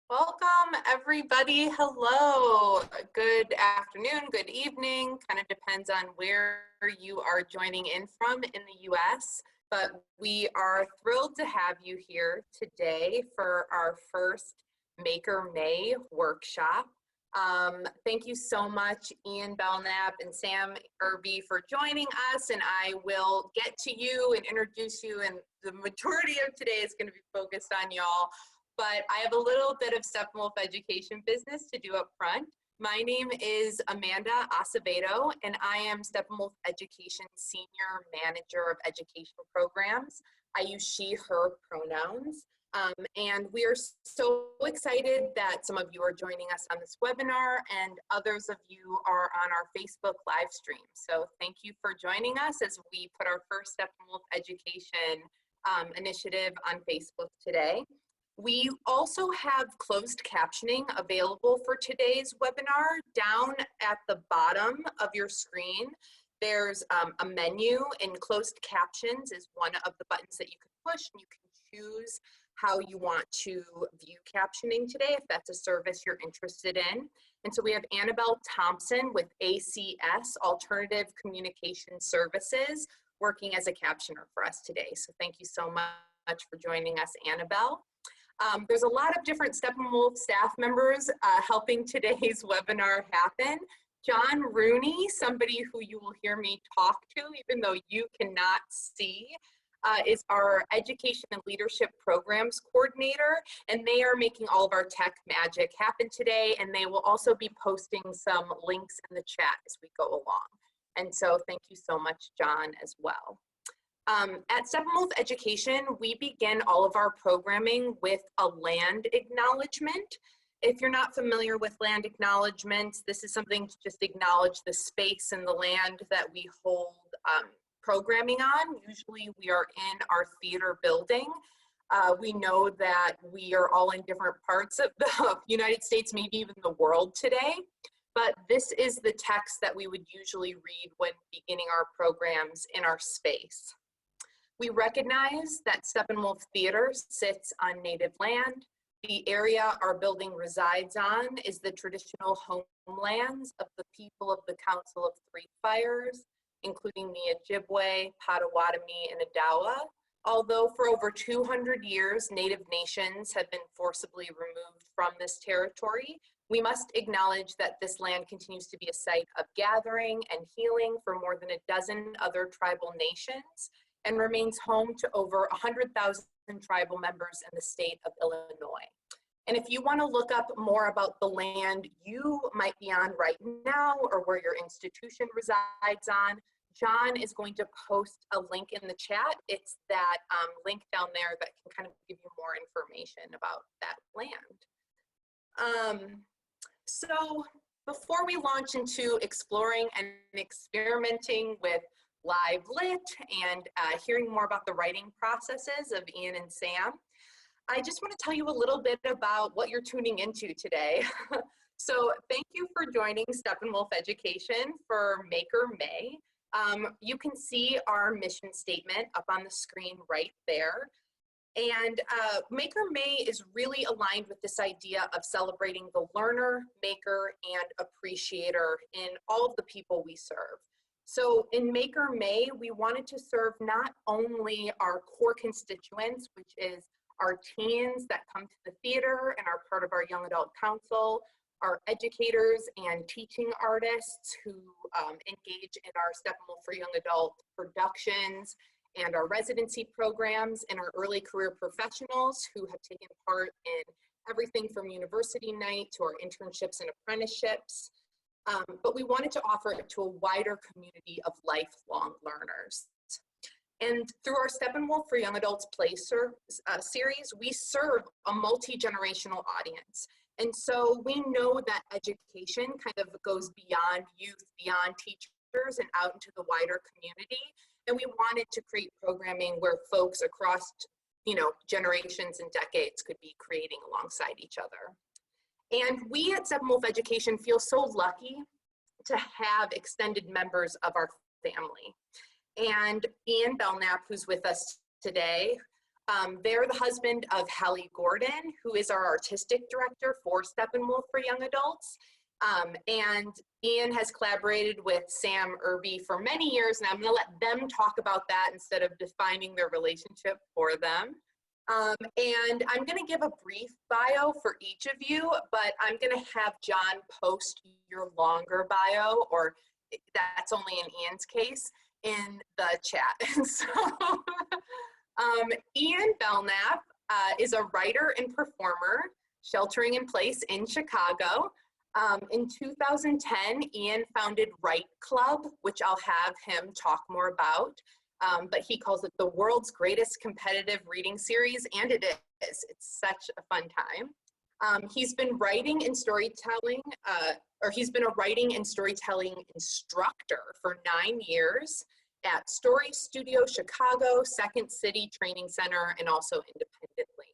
Welcome, everybody. Hello. Good afternoon, good evening. Kind of depends on where you are joining in from in the US, but we are thrilled to have you here today for our first Maker May workshop. Thank you so much, Ian Belknap and Sam Irby, for joining us, and I will get to you and introduce you, and the majority of today is going to be focused on y'all. But I have a little bit of Steppenwolf education business to do up front. My name is Amanda Acevedo, and I am Steppenwolf Education Senior Manager of Education Programs. I use she, her pronouns. And we are so excited that some of you are joining us on this webinar and others of you are on our Facebook live stream. So thank you for joining us as we put our first Steppenwolf Education initiative on Facebook today. We also have closed captioning available for today's webinar. Down at the bottom of your screen, there's a menu, and closed captions is one of the buttons that you can push, and you can choose how you want to view captioning today, if that's a service you're interested in. And so we have Annabelle Thompson with ACS, Alternative Communication Services, working as a captioner for us today. So thank you so much for joining us, Annabelle. There's a lot of different Steppenwolf staff members helping today's webinar happen. John Rooney, somebody who you will hear me talk to, even though you cannot see, is our Education and Leadership Programs Coordinator, and they are making all of our tech magic happen today, and they will also be posting some links in the chat as we go along. And so thank you so much, John, as well. At Steppenwolf Education, we begin all of our programming with a land acknowledgement. If you're not familiar with land acknowledgements, this is something to just acknowledge the space and the land that we hold programming on. Usually we are in our theater building. We know that we are all in different parts of the United States, maybe even the world today, but this is the text that we would usually read when beginning our programs in our space. We recognize that Steppenwolf Theater sits on native land. The area our building resides on is the traditional homelands of the people of the Council of Three Fires, including the Ojibwe, Potawatomi, and Odawa. Although for over 200 years, Native nations have been forcibly removed from this territory, we must acknowledge that this land continues to be a site of gathering and healing for more than a dozen other tribal nations, and remains home to over 100,000 tribal members in the state of Illinois. And if you want to look up more about the land you might be on right now or where your institution resides on, John is going to post a link in the chat. It's that link down there that can kind of give you more information about that land. So before we launch into exploring and experimenting with Live Lit and hearing more about the writing processes of Ian and Sam, I just want to tell you a little bit about what you're tuning into today. So thank you for joining Steppenwolf Education for Maker May. You can see our mission statement up on the screen right there. And Maker May is really aligned with this idea of celebrating the learner, maker, and appreciator in all of the people we serve. So in Maker May, we wanted to serve not only our core constituents, which is our teens that come to the theater and are part of our Young Adult Council, our educators and teaching artists who engage in our Steppenwolf for Young Adult productions, and our residency programs, and our early career professionals who have taken part in everything from university night to our internships and apprenticeships. But we wanted to offer it to a wider community of lifelong learners. And through our Steppenwolf for Young Adults Play series, we serve a multi-generational audience. And so we know that education kind of goes beyond youth, beyond teachers, and out into the wider community. And we wanted to create programming where folks across, generations and decades could be creating alongside each other. And we at Steppenwolf Education feel so lucky to have extended members of our family. And Ian Belknap, who's with us today, They're the husband of Hallie Gordon, who is our artistic director for Steppenwolf for young adults. And Ian has collaborated with Sam Irby for many years, and I'm going to let them talk about that instead of defining their relationship for them. And I'm going to give a brief bio for each of you, but I'm going to have John post your longer bio, or that's only in Ian's case, in the chat. And so Ian Belknap is a writer and performer sheltering in place in Chicago. In 2010, Ian founded Write Club, which I'll have him talk more about, but he calls it the world's greatest competitive reading series, and it is. It's such a fun time. He's been writing and storytelling, he's been a writing and storytelling instructor for 9 years at Story Studio Chicago, Second City Training Center, and also independently.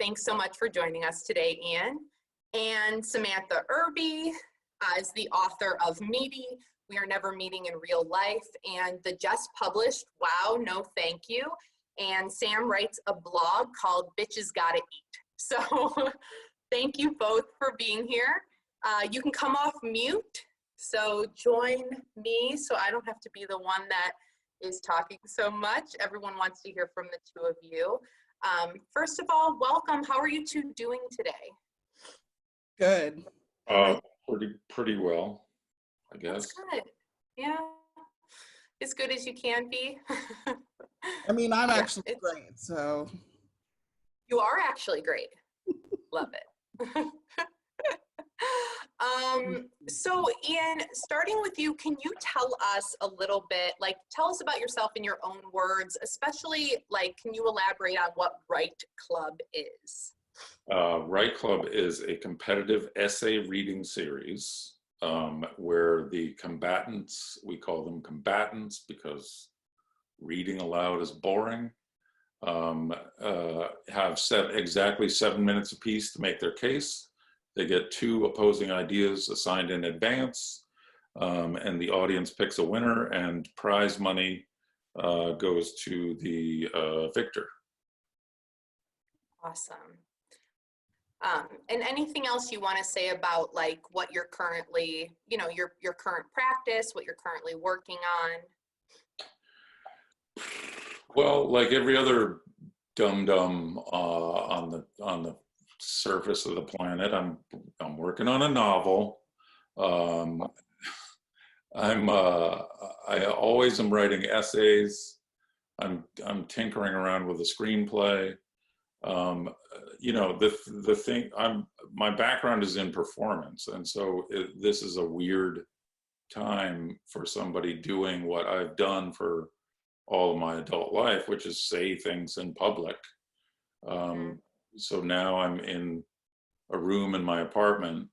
Thanks so much for joining us today, Ian. And Samantha Irby is the author of Meaty, We Are Never Meeting in Real Life, and the just published Wow, No Thank You. And Sam writes a blog called Bitches Gotta Eat. So thank you both for being here. You can come off mute, so join me so I don't have to be the one that is talking so much. Everyone wants to hear from the two of you. First of all, welcome. How are you two doing today? Good. Pretty well, I guess. That's good. Yeah, as good as you can be. I mean, I'm actually great, so. You are actually great. Love it. So Ian, starting with you, can you tell us a little bit, like, tell us about yourself in your own words, especially, like, can you elaborate on what Write Club is? Write Club is a competitive essay reading series where the combatants, we call them combatants because reading aloud is boring, have exactly 7 minutes apiece to make their case. They get 2 opposing ideas assigned in advance, and the audience picks a winner, and prize money goes to the victor. Awesome. And anything else you want to say about, like, what you're currently, you know, your current practice, what you're currently working on? Well, like every other dum-dum on the surface of the planet, I'm working on a novel. I always am writing essays. I'm tinkering around with a screenplay. You know, the thing, my background is in performance, and so this is a weird time for somebody doing what I've done for all of my adult life, which is say things in public. So now I'm in a room in my apartment,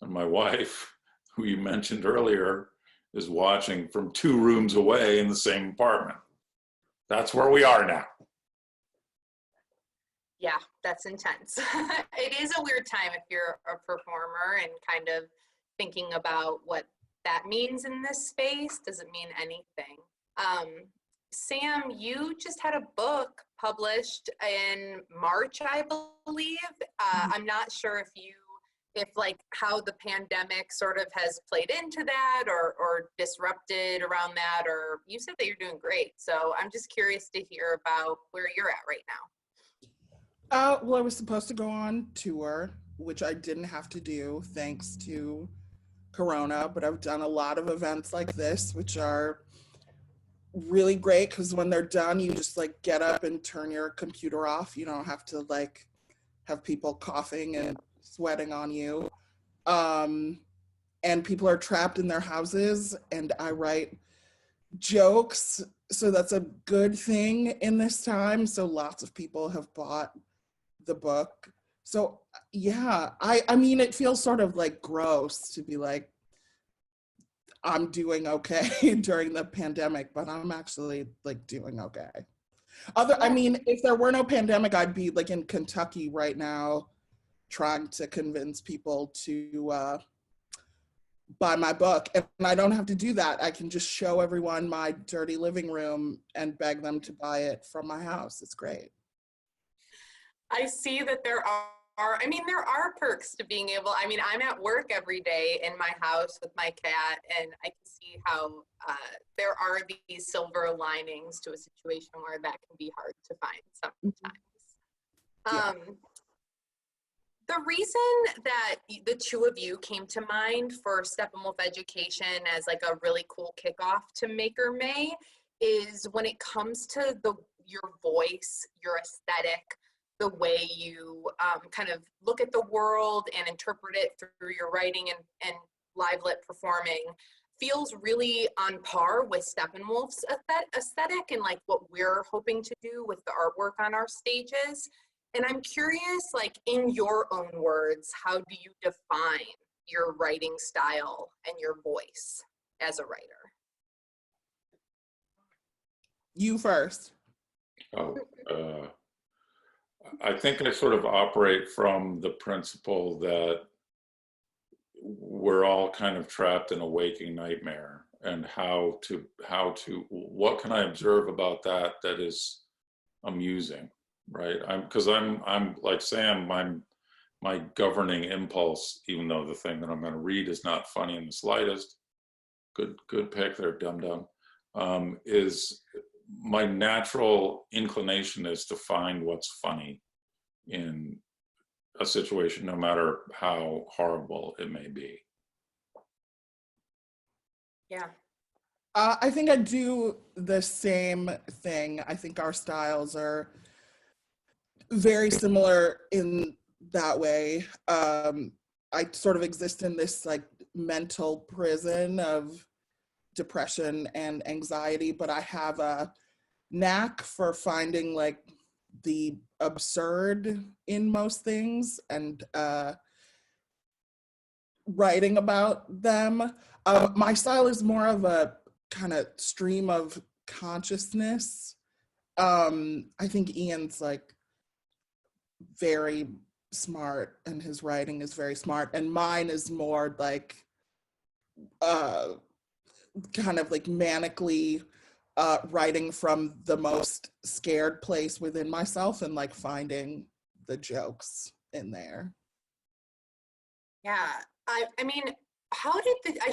and my wife, who you mentioned earlier, is watching from 2 rooms away in the same apartment. That's where we are now. Yeah, that's intense. It is a weird time if you're a performer and kind of thinking about what that means in this space. Does it mean anything? Sam, you just had a book published in March, I believe. I'm not sure if like how the pandemic sort of has played into that or disrupted around that, or you said that you're doing great. So I'm just curious to hear about where you're at right now. Well, I was supposed to go on tour, which I didn't have to do thanks to Corona, but I've done a lot of events like this, which are really great because when they're done, you just like get up and turn your computer off. You don't have to like have people coughing and sweating on you. And people are trapped in their houses, and I write jokes, so that's a good thing in this time. So lots of people have bought the book. So yeah, I mean, it feels sort of like gross to be like, I'm doing okay during the pandemic, but I'm actually like doing okay. I mean, if there were no pandemic, I'd be like in Kentucky right now trying to convince people to buy my book. And I don't have to do that. I can just show everyone my dirty living room and beg them to buy it from my house. It's great. I see that there are perks to being able, I'm at work every day in my house with my cat, and I can see how there are these silver linings to a situation where that can be hard to find sometimes. Yeah. The reason that the two of you came to mind for Steppenwolf Education as like a really cool kickoff to Maker May is when it comes to your voice, your aesthetic, the way you kind of look at the world and interpret it through your writing and live lit performing feels really on par with Steppenwolf's aesthetic and like what we're hoping to do with the artwork on our stages. And I'm curious, like in your own words, how do you define your writing style and your voice as a writer? You first. I think I sort of operate from the principle that we're all kind of trapped in a waking nightmare, and what can I observe about that is amusing, right? Because I'm like Sam, my governing impulse, even though the thing that I'm going to read is not funny in the slightest, good pick there, dum-dum, is my natural inclination is to find what's funny in a situation, no matter how horrible it may be. Yeah. I think I do the same thing. I think our styles are very similar in that way. I sort of exist in this like mental prison of depression and anxiety, but I have a knack for finding like the absurd in most things and writing about them. My style is more of a kind of stream of consciousness. I think Ian's like very smart and his writing is very smart, and mine is more like kind of like manically writing from the most scared place within myself and like finding the jokes in there. Yeah. I mean, I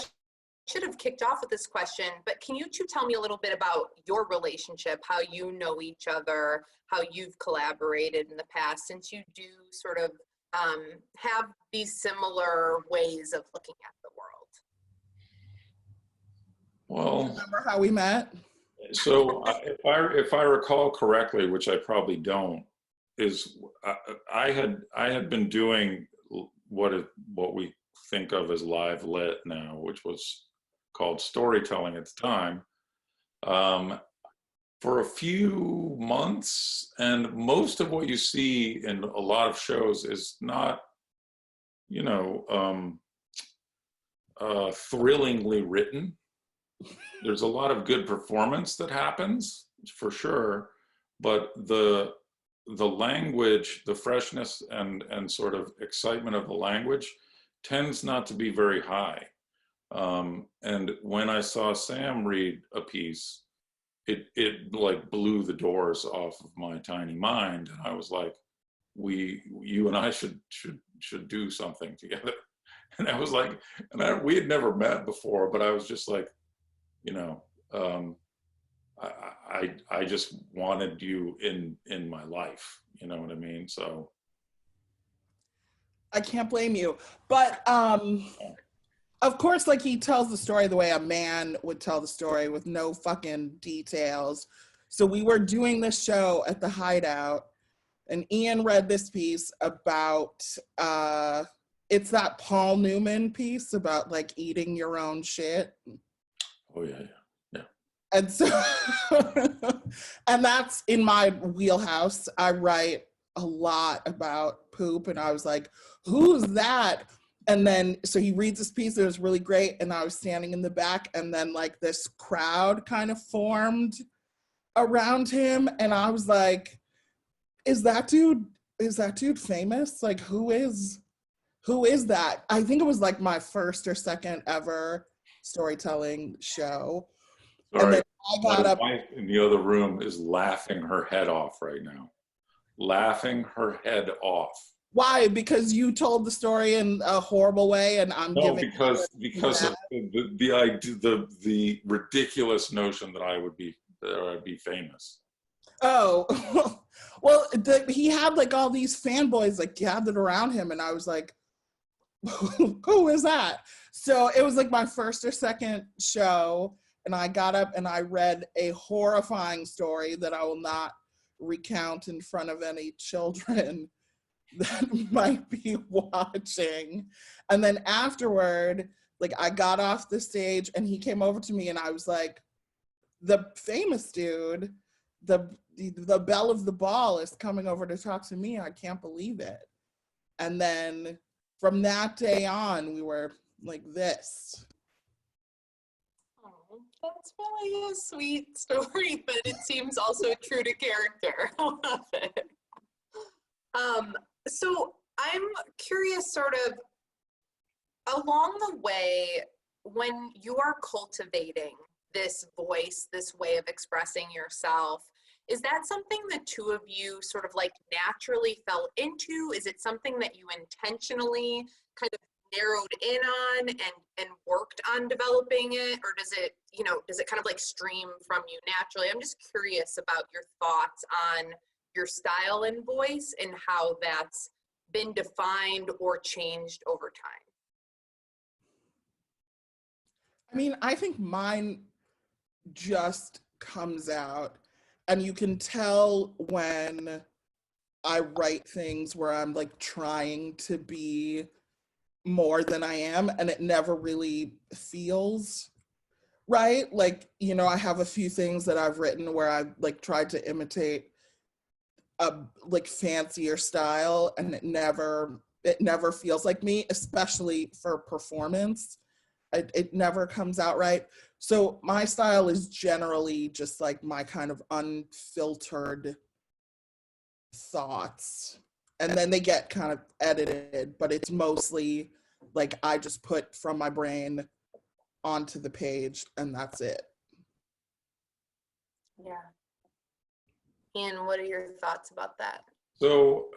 should have kicked off with this question, but can you two tell me a little bit about your relationship, how you know each other, how you've collaborated in the past, since you do sort of have these similar ways of looking at the world? Well, remember how we met? So if I recall correctly, which I probably don't, is I had been doing what we think of as live lit now, which was called storytelling at the time, for a few months, and most of what you see in a lot of shows is not, thrillingly written. There's a lot of good performance that happens, for sure, but the language, the freshness and sort of excitement of the language tends not to be very high. And when I saw Sam read a piece, it like blew the doors off of my tiny mind, and I was like, you and I should do something together. And I was like, we had never met before, but I was just like, I just wanted you in my life, you know what I mean? So I can't blame you, but of course, like he tells the story the way a man would tell the story with no fucking details. So we were doing this show at the Hideout, and Ian read this piece about it's that Paul Newman piece about like eating your own shit. Oh yeah. And so, and that's in my wheelhouse. I write a lot about poop, and I was like, who's that? And then, so he reads this piece, it was really great, and I was standing in the back, and then like this crowd kind of formed around him, and I was like, is that dude famous? Like, who is Who is that? I think it was like my first or second ever storytelling show. And Sorry, then I my got up. wife in the other room is laughing her head off right now. Laughing her head off. Why? Because you told the story in a horrible way, and I'm No, giving because of the idea, the ridiculous notion that I'd be famous. Oh, well, he had like all these fanboys like gathered around him, and I was like, who is that? So it was like my first or second show, and I got up and I read a horrifying story that I will not recount in front of any children that might be watching. And then afterward, like I got off the stage and he came over to me and I was like, the famous dude, the belle of the ball is coming over to talk to me. I can't believe it. And then from that day on, we were like this. Oh, that's really a sweet story, but it seems also true to character. I love it. So I'm curious, sort of along the way, when you are cultivating this voice, this way of expressing yourself, is that something the two of you sort of like naturally fell into? Is it something that you intentionally kind of narrowed in on and worked on developing it? Or does it, does it kind of like stream from you naturally? I'm just curious about your thoughts on your style and voice and how that's been defined or changed over time. I mean, I think mine just comes out, and you can tell when I write things where I'm like trying to be more than I am, and it never really feels right. Like, I have a few things that I've written where I've like tried to imitate a like fancier style, and it never feels like me, especially for performance. It never comes out right. So my style is generally just like my kind of unfiltered thoughts, and then they get kind of edited, but it's mostly like I just put from my brain onto the page, and that's it. Yeah. And what are your thoughts about that? So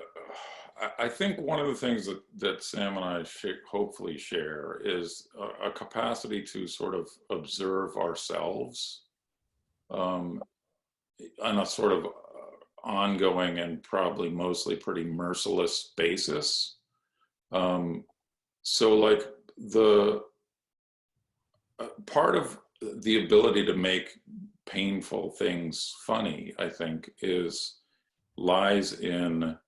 I think one of the things that Sam and I hopefully share is a capacity to sort of observe ourselves on a sort of ongoing and probably mostly pretty merciless basis. So like the part of the ability to make painful things funny, I think, lies in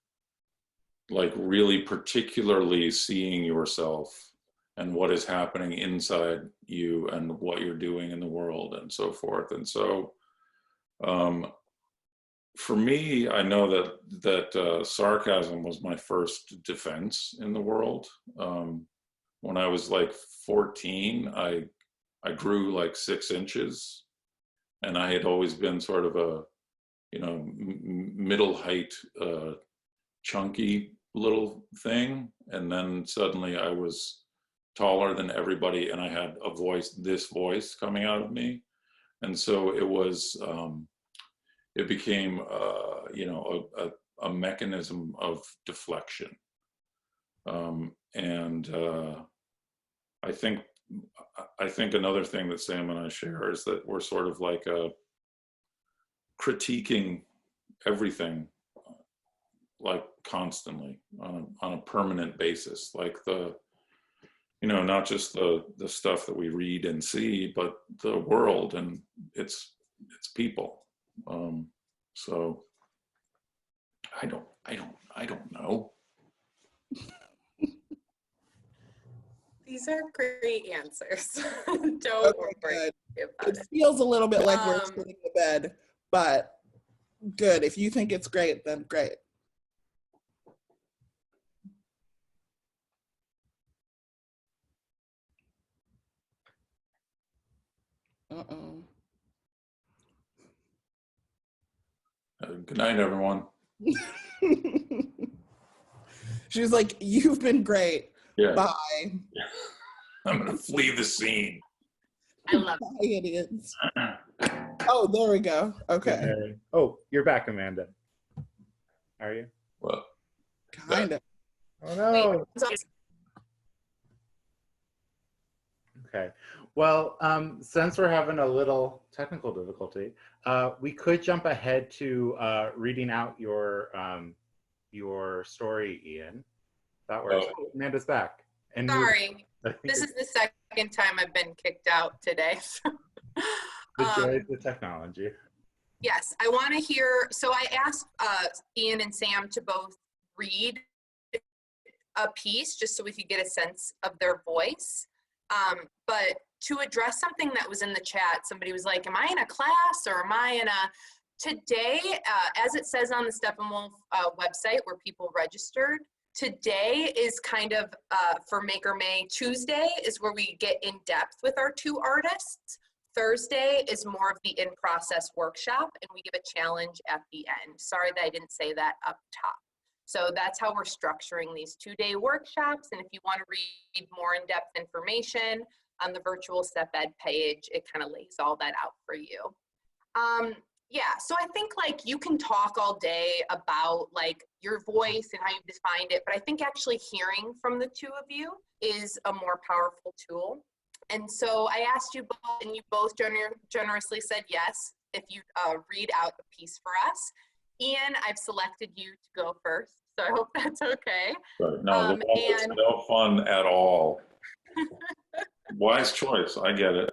like really particularly seeing yourself and what is happening inside you and what you're doing in the world and so forth. And so for me, I know that sarcasm was my first defense in the world. When I was like 14, I grew like 6 inches, and I had always been sort of a, middle height, chunky little thing. And then suddenly I was taller than everybody, and I had this voice coming out of me. And so it was, it became, a mechanism of deflection. I think another thing that Sam and I share is that we're sort of like critiquing everything, like constantly on a permanent basis, like not just the stuff that we read and see, but the world and its people. So I don't know. These are great answers. Don't Okay, worry good. about It it. feels a little bit like we're sitting in the bed, but good. If you think it's great, then great. Uh-oh. Good night, everyone. She was like, you've been great. Yeah. Bye. I'm gonna flee the scene. I love Bye, idiots. Oh, there we go. Okay. Okay. Oh, you're back, Amanda. Are you? Well, Kind of. Oh no. it. Okay. Well, since we're having a little technical difficulty, we could jump ahead to reading out your story, Ian. That works. Oh. Oh, Amanda's back. And Sorry, I think this it's is the second time I've been kicked out today. the joy of the technology. Yes, I want to hear, so I asked Ian and Sam to both read a piece just so we could get a sense of their voice. But to address something that was in the chat, somebody was like, am I in a class or am I in a, today, as it says on the Steppenwolf website where people registered, today is kind of for Maker May. Tuesday is where we get in depth with our two artists. Thursday is more of the in-process workshop, and we give a challenge at the end. Sorry that I didn't say that up top. So that's how we're structuring these two-day workshops. And if you want to read more in-depth information on the virtual StepEd page, it kind of lays all that out for you. Yeah, so I think like you can talk all day about like your voice and how you've defined it, but I think actually hearing from the two of you is a more powerful tool. And so I asked you both, and you both generously said yes, if you read out a piece for us. Ian, I've selected you to go first, so I hope that's okay. Right. No, it's no fun at all. Wise choice, I get it.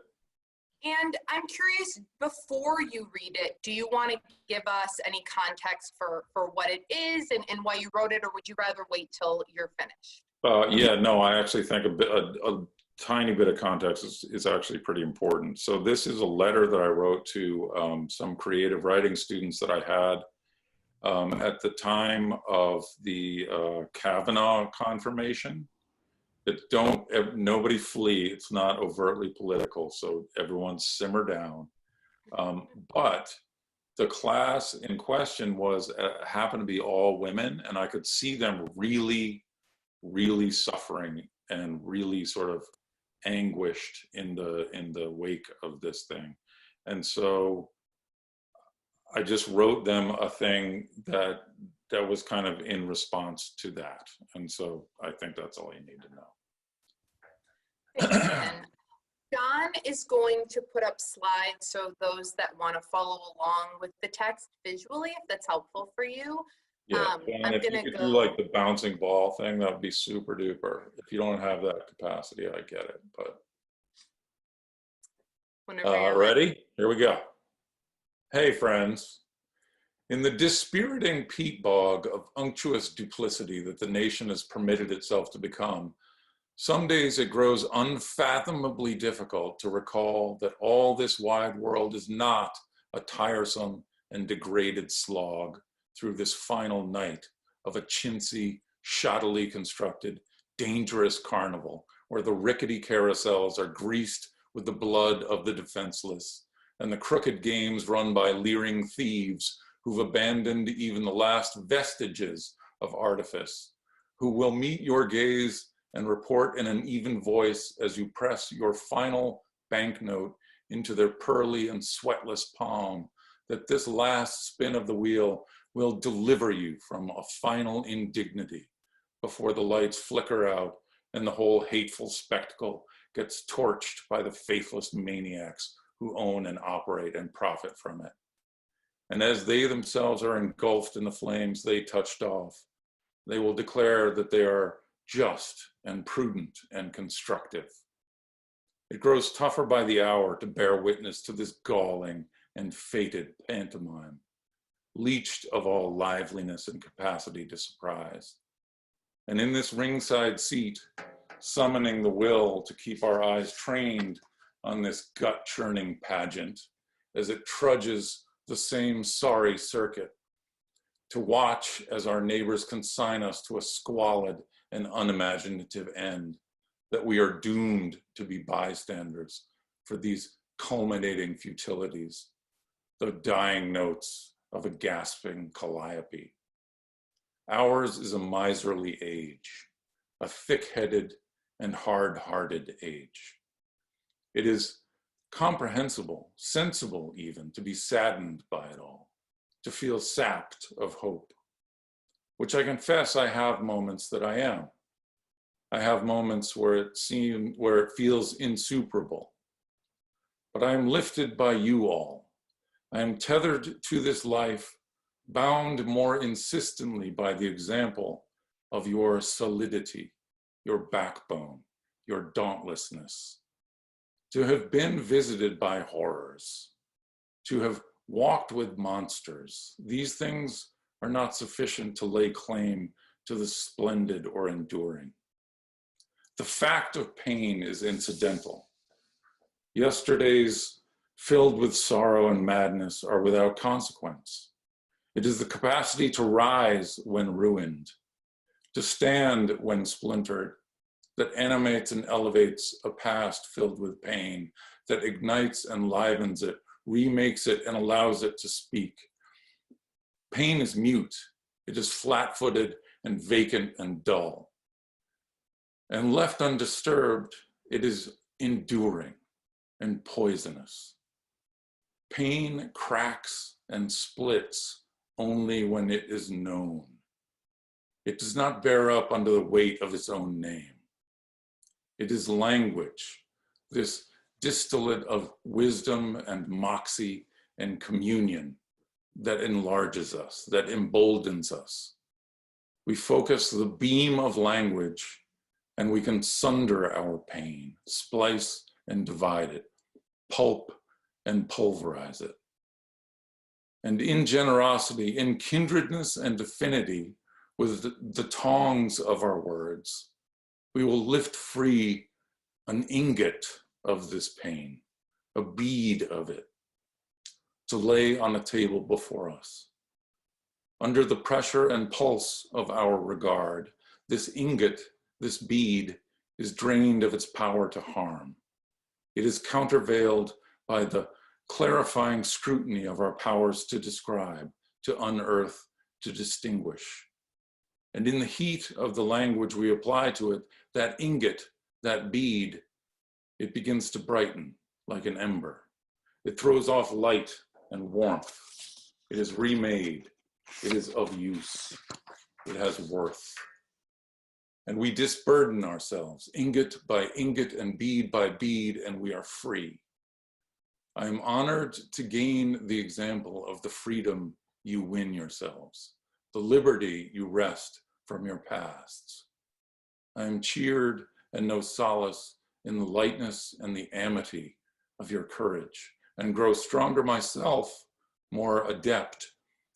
And I'm curious, before you read it, do you want to give us any context for what it is and why you wrote it, or would you rather wait till you're finished? Yeah, no, I actually think a tiny bit of context is actually pretty important. So this is a letter that I wrote to some creative writing students that I had at the time of the Kavanaugh confirmation. Nobody flee, it's not overtly political, so everyone simmer down. But the class in question happened to be all women, and I could see them really, really suffering and really sort of anguished in the wake of this thing. And so I just wrote them a thing that was kind of in response to that. And so I think that's all you need to know. Thanks, Ian. John is going to put up slides so those that want to follow along with the text visually, if that's helpful for you. Yeah, and if you could do like the bouncing ball thing, that would be super duper. If you don't have that capacity, I get it, but. Whenever you're ready? Here we go. Hey friends, in the dispiriting peat bog of unctuous duplicity that the nation has permitted itself to become, some days it grows unfathomably difficult to recall that all this wide world is not a tiresome and degraded slog through this final night of a chintzy, shoddily constructed, dangerous carnival where the rickety carousels are greased with the blood of the defenseless and the crooked games run by leering thieves who've abandoned even the last vestiges of artifice, who will meet your gaze and report in an even voice as you press your final banknote into their pearly and sweatless palm, that this last spin of the wheel will deliver you from a final indignity before the lights flicker out and the whole hateful spectacle gets torched by the faithless maniacs who own and operate and profit from it. And as they themselves are engulfed in the flames they touched off, they will declare that they are just and prudent and constructive. It grows tougher by the hour to bear witness to this galling and fated pantomime, leached of all liveliness and capacity to surprise. And in this ringside seat, summoning the will to keep our eyes trained on this gut-churning pageant as it trudges the same sorry circuit, to watch as our neighbors consign us to a squalid and unimaginative end, that we are doomed to be bystanders for these culminating futilities, the dying notes of a gasping calliope. Ours is a miserly age, a thick-headed and hard-hearted age. It is comprehensible, sensible even, to be saddened by it all, to feel sapped of hope, which I confess I have moments that I am. I have moments where it feels insuperable, but I am lifted by you all. I am tethered to this life, bound more insistently by the example of your solidity, your backbone, your dauntlessness. To have been visited by horrors, to have walked with monsters, these things are not sufficient to lay claim to the splendid or enduring. The fact of pain is incidental. Yesterdays filled with sorrow and madness are without consequence. It is the capacity to rise when ruined, to stand when splintered, that animates and elevates a past filled with pain, that ignites and livens it, remakes it and allows it to speak. Pain is mute. It is flat-footed and vacant and dull. And left undisturbed, it is enduring and poisonous. Pain cracks and splits only when it is known. It does not bear up under the weight of its own name. It is language, this distillate of wisdom and moxie and communion that enlarges us, that emboldens us. We focus the beam of language and we can sunder our pain, splice and divide it, pulp and pulverize it. And in generosity, in kindredness and affinity with the tongs of our words, we will lift free an ingot of this pain, a bead of it, to lay on a table before us. Under the pressure and pulse of our regard, this ingot, this bead, is drained of its power to harm. It is countervailed by the clarifying scrutiny of our powers to describe, to unearth, to distinguish. And in the heat of the language we apply to it, that ingot, that bead, it begins to brighten like an ember. It throws off light and warmth. It is remade. It is of use. It has worth. And we disburden ourselves, ingot by ingot and bead by bead, and we are free. I am honored to gain the example of the freedom you win yourselves, the liberty you wrest from your pasts. I am cheered and know solace in the lightness and the amity of your courage, and grow stronger myself, more adept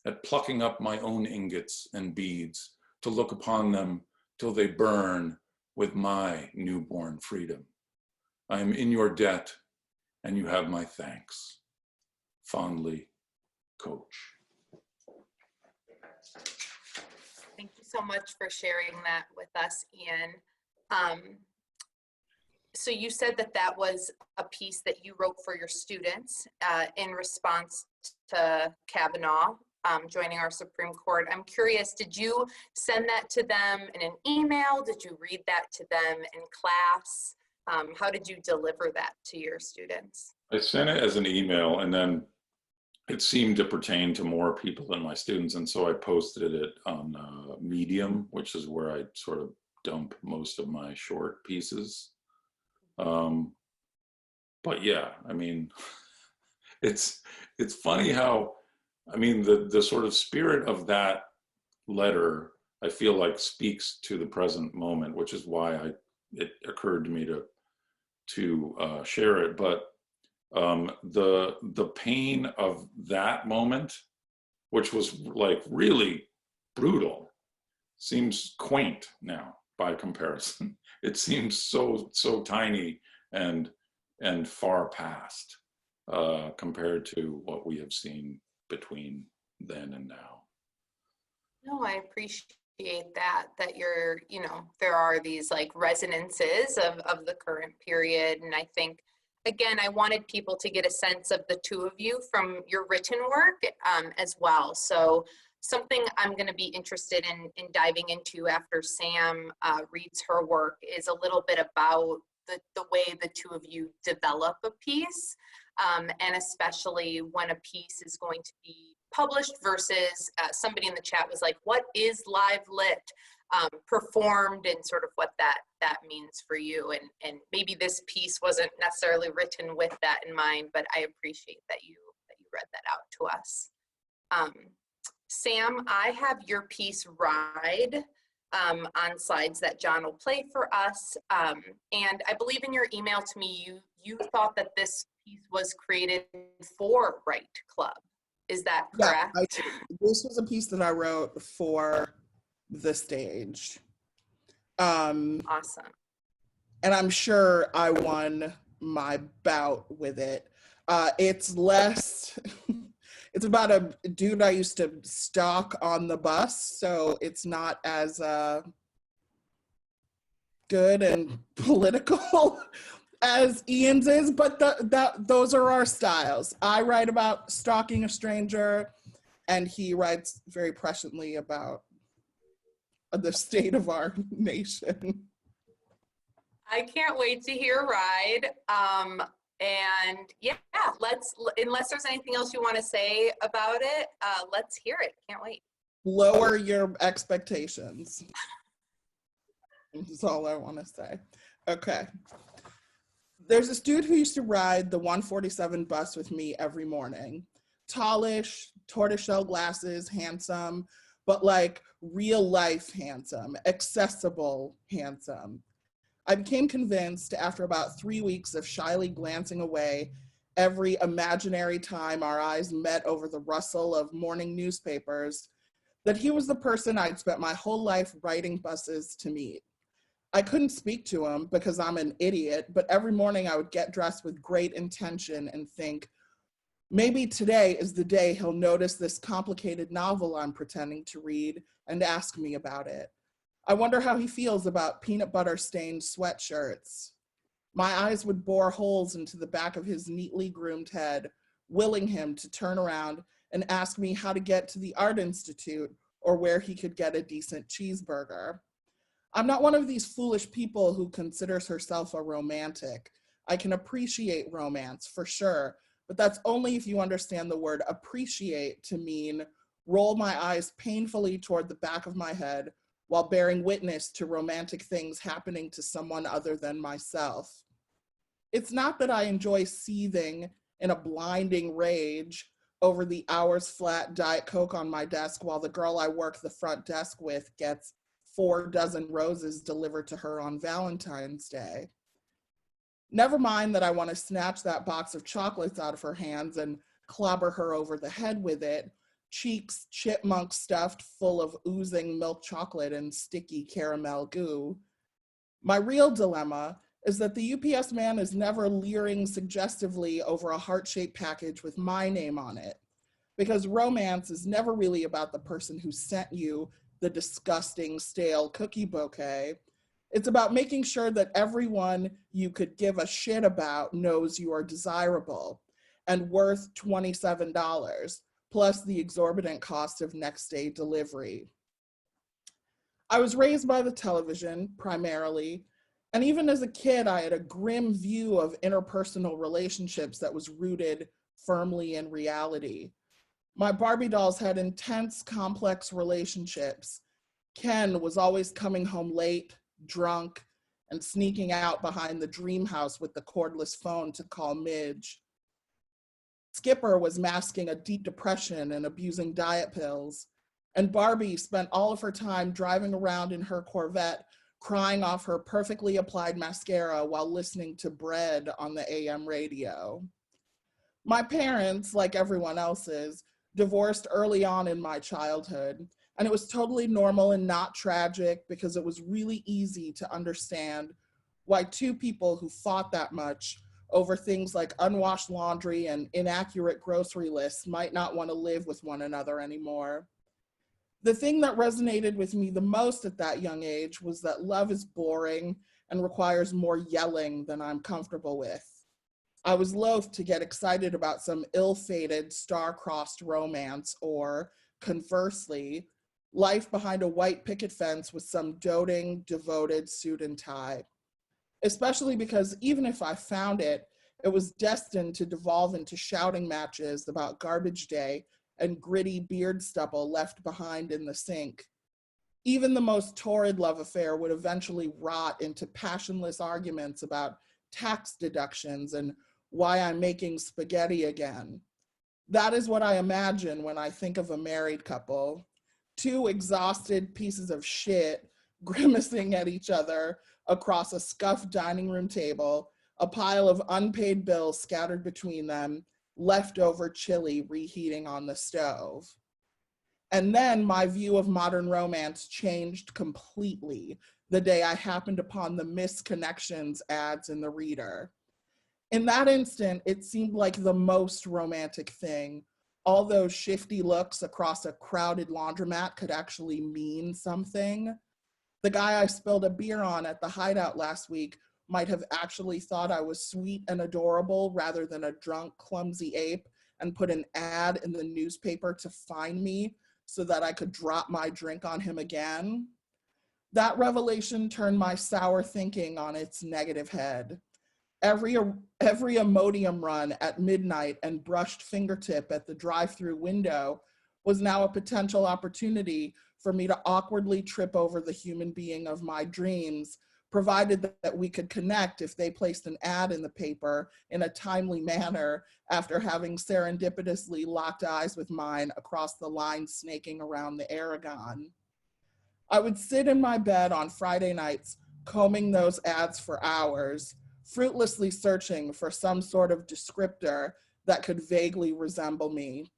at plucking up my own ingots and beads to look upon them till they burn with my newborn freedom. I am in your debt, and you have my thanks. Fondly, Coach. Thank you so much for sharing that with us, Ian. So you said that that was a piece that you wrote for your students in response to Kavanaugh joining our Supreme Court. I'm curious, did you send that to them in an email? Did you read that to them in class? How did you deliver that to your students? I sent it as an email, and then it seemed to pertain to more people than my students, and so I posted it on Medium, which is where I sort of dump most of my short pieces. But yeah, I mean, it's funny how, I mean, the sort of spirit of that letter, I feel like speaks to the present moment, which is why it occurred to me to share it. But the pain of that moment, which was like really brutal, seems quaint now by comparison. It seems so tiny and far past compared to what we have seen between then and now. No, I appreciate that you're, you know, there are these like resonances of the current period. And I think, again, I wanted people to get a sense of the two of you from your written work as well. So something I'm going to be interested in diving into after Sam reads her work is a little bit about the way the two of you develop a piece, and especially when a piece is going to be published versus somebody in the chat was like, what is live lit performed, and sort of what that means for you. And maybe this piece wasn't necessarily written with that in mind, but I appreciate that you read that out to us. Sam, I have your piece Ride on slides that John will play for us. And I believe in your email to me, you thought that this piece was created for Write Club. Is that correct? Yeah, this was a piece that I wrote for the stage. Awesome. And I'm sure I won my bout with it. It's less, it's about a dude I used to stalk on the bus, so it's not as good and political as Ian's is, but those are our styles. I write about stalking a stranger, and he writes very presciently about the state of our nation. I can't wait to hear Ride. And yeah, unless there's anything else you want to say about it, let's hear it. Can't wait. Lower your expectations. That's all I want to say. Okay. There's this dude who used to ride the 147 bus with me every morning. Tallish, tortoiseshell glasses, handsome, but like real life handsome, accessible handsome. I became convinced after about 3 weeks of shyly glancing away every imaginary time our eyes met over the rustle of morning newspapers that he was the person I'd spent my whole life riding buses to meet. I couldn't speak to him because I'm an idiot, but every morning I would get dressed with great intention and think, maybe today is the day he'll notice this complicated novel I'm pretending to read and ask me about it. I wonder how he feels about peanut butter stained sweatshirts. My eyes would bore holes into the back of his neatly groomed head, willing him to turn around and ask me how to get to the Art Institute or where he could get a decent cheeseburger. I'm not one of these foolish people who considers herself a romantic. I can appreciate romance, for sure, but that's only if you understand the word appreciate to mean roll my eyes painfully toward the back of my head while bearing witness to romantic things happening to someone other than myself. It's not that I enjoy seething in a blinding rage over the hours flat Diet Coke on my desk while the girl I work the front desk with gets 4 dozen roses delivered to her on Valentine's Day. Never mind that I want to snatch that box of chocolates out of her hands and clobber her over the head with it, cheeks chipmunk stuffed full of oozing milk chocolate and sticky caramel goo. My real dilemma is that the UPS man is never leering suggestively over a heart-shaped package with my name on it, because romance is never really about the person who sent you the disgusting stale cookie bouquet. It's about making sure that everyone you could give a shit about knows you are desirable and worth $27, plus the exorbitant cost of next day delivery. I was raised by the television, primarily, and even as a kid, I had a grim view of interpersonal relationships that was rooted firmly in reality. My Barbie dolls had intense, complex relationships. Ken was always coming home late, drunk, and sneaking out behind the dream house with the cordless phone to call Midge. Skipper was masking a deep depression and abusing diet pills. And Barbie spent all of her time driving around in her Corvette, crying off her perfectly applied mascara while listening to Bread on the AM radio. My parents, like everyone else's, divorced early on in my childhood, and it was totally normal and not tragic because it was really easy to understand why two people who fought that much over things like unwashed laundry and inaccurate grocery lists might not want to live with one another anymore. The thing that resonated with me the most at that young age was that love is boring and requires more yelling than I'm comfortable with. I was loath to get excited about some ill-fated, star-crossed romance or conversely, life behind a white picket fence with some doting, devoted suit and tie. Especially because even if I found it, it was destined to devolve into shouting matches about garbage day and gritty beard stubble left behind in the sink. Even the most torrid love affair would eventually rot into passionless arguments about tax deductions and why I'm making spaghetti again. That is what I imagine when I think of a married couple. Two exhausted pieces of shit grimacing at each other across a scuffed dining room table, a pile of unpaid bills scattered between them, leftover chili reheating on the stove. And then my view of modern romance changed completely the day I happened upon the misconnections ads in the Reader. In that instant, it seemed like the most romantic thing. All those shifty looks across a crowded laundromat could actually mean something. The guy I spilled a beer on at the hideout last week might have actually thought I was sweet and adorable rather than a drunk, clumsy ape, and put an ad in the newspaper to find me so that I could drop my drink on him again. That revelation turned my sour thinking on its negative head. Every Imodium run at midnight and brushed fingertip at the drive-through window was now a potential opportunity for me to awkwardly trip over the human being of my dreams, provided that we could connect if they placed an ad in the paper in a timely manner after having serendipitously locked eyes with mine across the line snaking around the Aragon. I would sit in my bed on Friday nights, combing those ads for hours, fruitlessly searching for some sort of descriptor that could vaguely resemble me.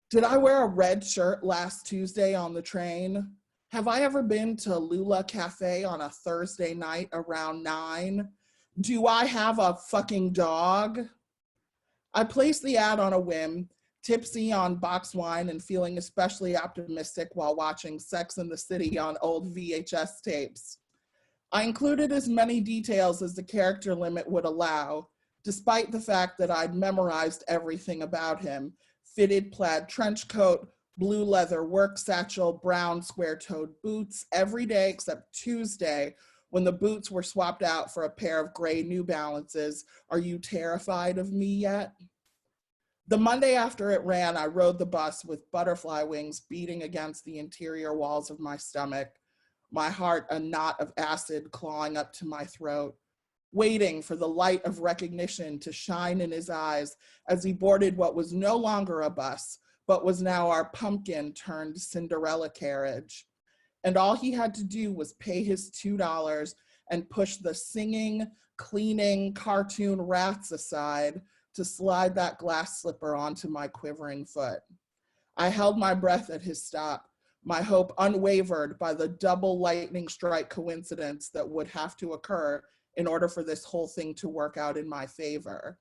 Did I wear a red shirt last Tuesday on the train? Have I ever been to Lula Cafe on a Thursday night around 9? Do I have a fucking dog? I placed the ad on a whim, tipsy on box wine and feeling especially optimistic while watching Sex and the City on old VHS tapes. I included as many details as the character limit would allow, despite the fact that I'd memorized everything about him: fitted plaid trench coat, blue leather work satchel, brown square-toed boots, every day except Tuesday, when the boots were swapped out for a pair of gray New Balances. Are you terrified of me yet? The Monday after it ran, I rode the bus with butterfly wings beating against the interior walls of my stomach, my heart a knot of acid clawing up to my throat, waiting for the light of recognition to shine in his eyes as he boarded what was no longer a bus, but was now our pumpkin turned Cinderella carriage. And all he had to do was pay his $2 and push the singing, cleaning, cartoon rats aside to slide that glass slipper onto my quivering foot. I held my breath at his stop, my hope unwavered by the double lightning strike coincidence that would have to occur in order for this whole thing to work out in my favor.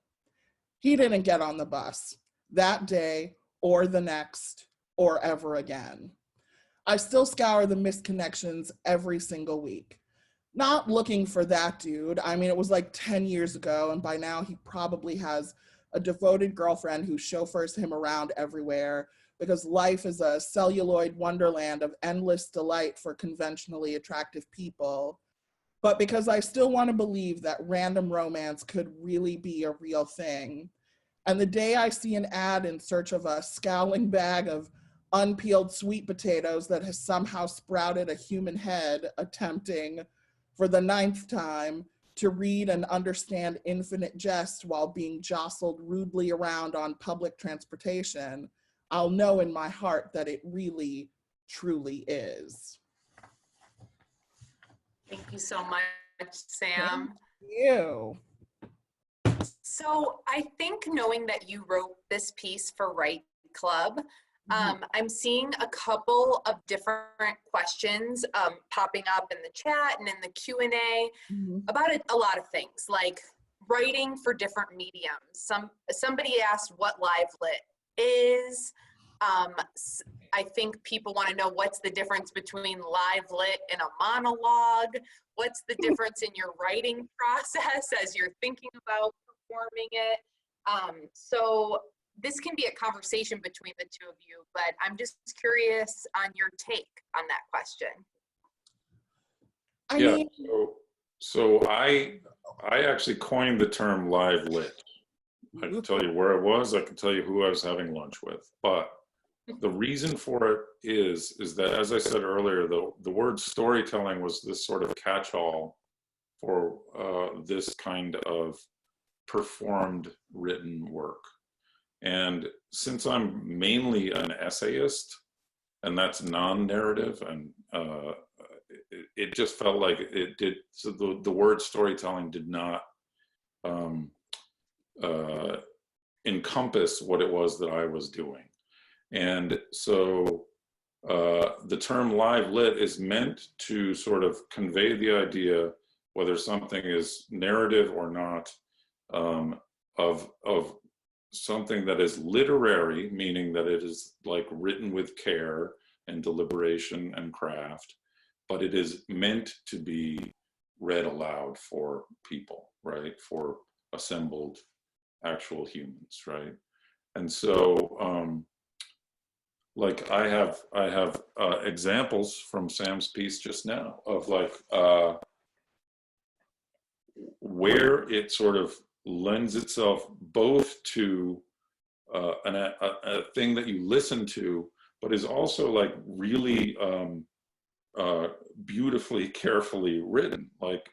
He didn't get on the bus that day or the next or ever again. I still scour the misconnections every single week. Not looking for that dude. I mean, it was like 10 years ago, and by now he probably has a devoted girlfriend who chauffeurs him around everywhere, because life is a celluloid wonderland of endless delight for conventionally attractive people. But because I still want to believe that random romance could really be a real thing. And the day I see an ad in search of a scowling bag of unpeeled sweet potatoes that has somehow sprouted a human head attempting, for the 9th time, to read and understand infinite jest while being jostled rudely around on public transportation, I'll know in my heart that it really, truly is. Thank you so much, Sam. Thank you. So I think knowing that you wrote this piece for Write Club, I'm seeing a couple of different questions popping up in the chat and in the Q&A about a lot of things, like writing for different mediums. Somebody asked what live lit is. I think people want to know what's the difference between live lit and a monologue. What's the difference in your writing process as you're thinking about performing it? So this can be a conversation between the two of you, but I'm just curious on your take on that question. I Yeah, mean, so I actually coined the term live lit. I can tell you where I was, I can tell you who I was having lunch with, but the reason for it is that, as I said earlier, the word storytelling was this sort of catch-all for this kind of performed written work. And since I'm mainly an essayist, and that's non-narrative, and it just felt like it did, so the word storytelling did not encompass what it was that I was doing. And so the term live lit is meant to sort of convey the idea, whether something is narrative or not, of something that is literary, meaning that it is like written with care and deliberation and craft, but it is meant to be read aloud for people, right? For assembled actual humans, right? And so, like I have examples from Sam's piece just now of like where it sort of lends itself both to a thing that you listen to, but is also like really beautifully, carefully written. Like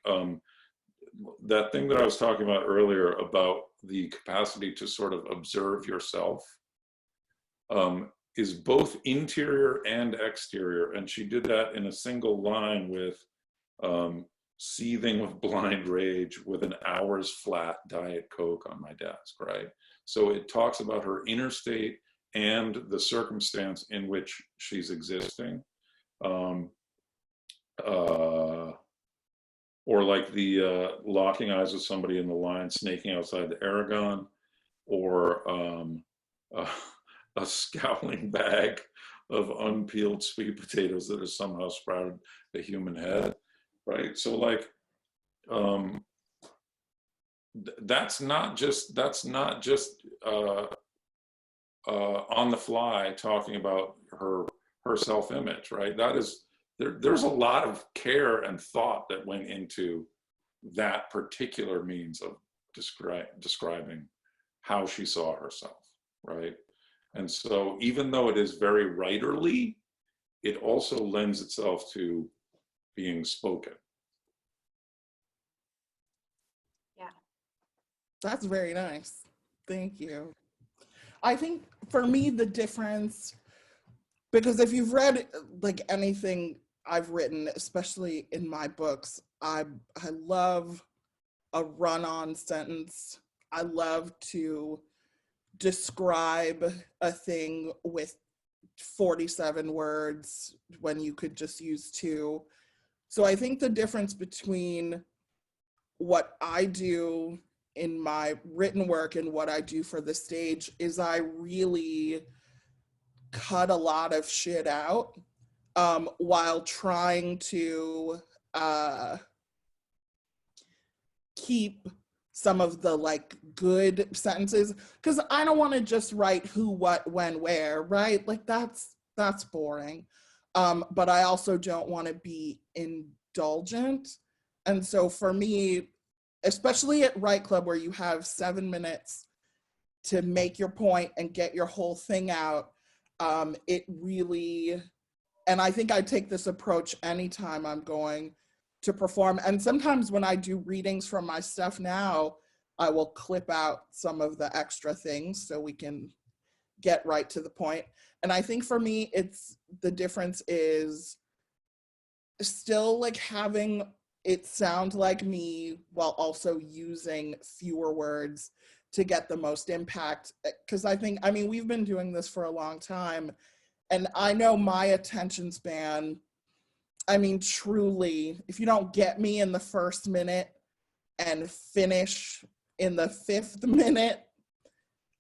that thing that I was talking about earlier about the capacity to sort of observe yourself is both interior and exterior. And she did that in a single line with seething with blind rage with an hour's flat Diet Coke on my desk, right? So it talks about her inner state and the circumstance in which she's existing. Or like the locking eyes with somebody in the line, snaking outside the Aragon, or a scowling bag of unpeeled sweet potatoes that has somehow sprouted a human head, right? So like, that's not just on the fly talking about her self-image, right? That is, there's a lot of care and thought that went into that particular means of describing how she saw herself, right? And so even though it is very writerly, it also lends itself to being spoken. Yeah. that's very nice. Thank you. I think for me, the difference, because if you've read like anything I've written, especially in my books, I love a run-on sentence. I love to describe a thing with 47 words when you could just use 2. So I think the difference between what I do in my written work and what I do for the stage is I really cut a lot of shit out while trying to keep some of the like good sentences, because I don't want to just write who, what, when, where, right? Like that's boring. But I also don't want to be indulgent. And so for me, especially at Write Club where you have 7 minutes to make your point and get your whole thing out, it really, and I think I take this approach anytime I'm going to perform. And sometimes when I do readings from my stuff now, I will clip out some of the extra things so we can get right to the point. And I think for me, it's, the difference is still like having it sound like me while also using fewer words to get the most impact. Because I think, I mean, we've been doing this for a long time, and I know my attention span, I mean, truly, if you don't get me in the first minute and finish in the 5th minute,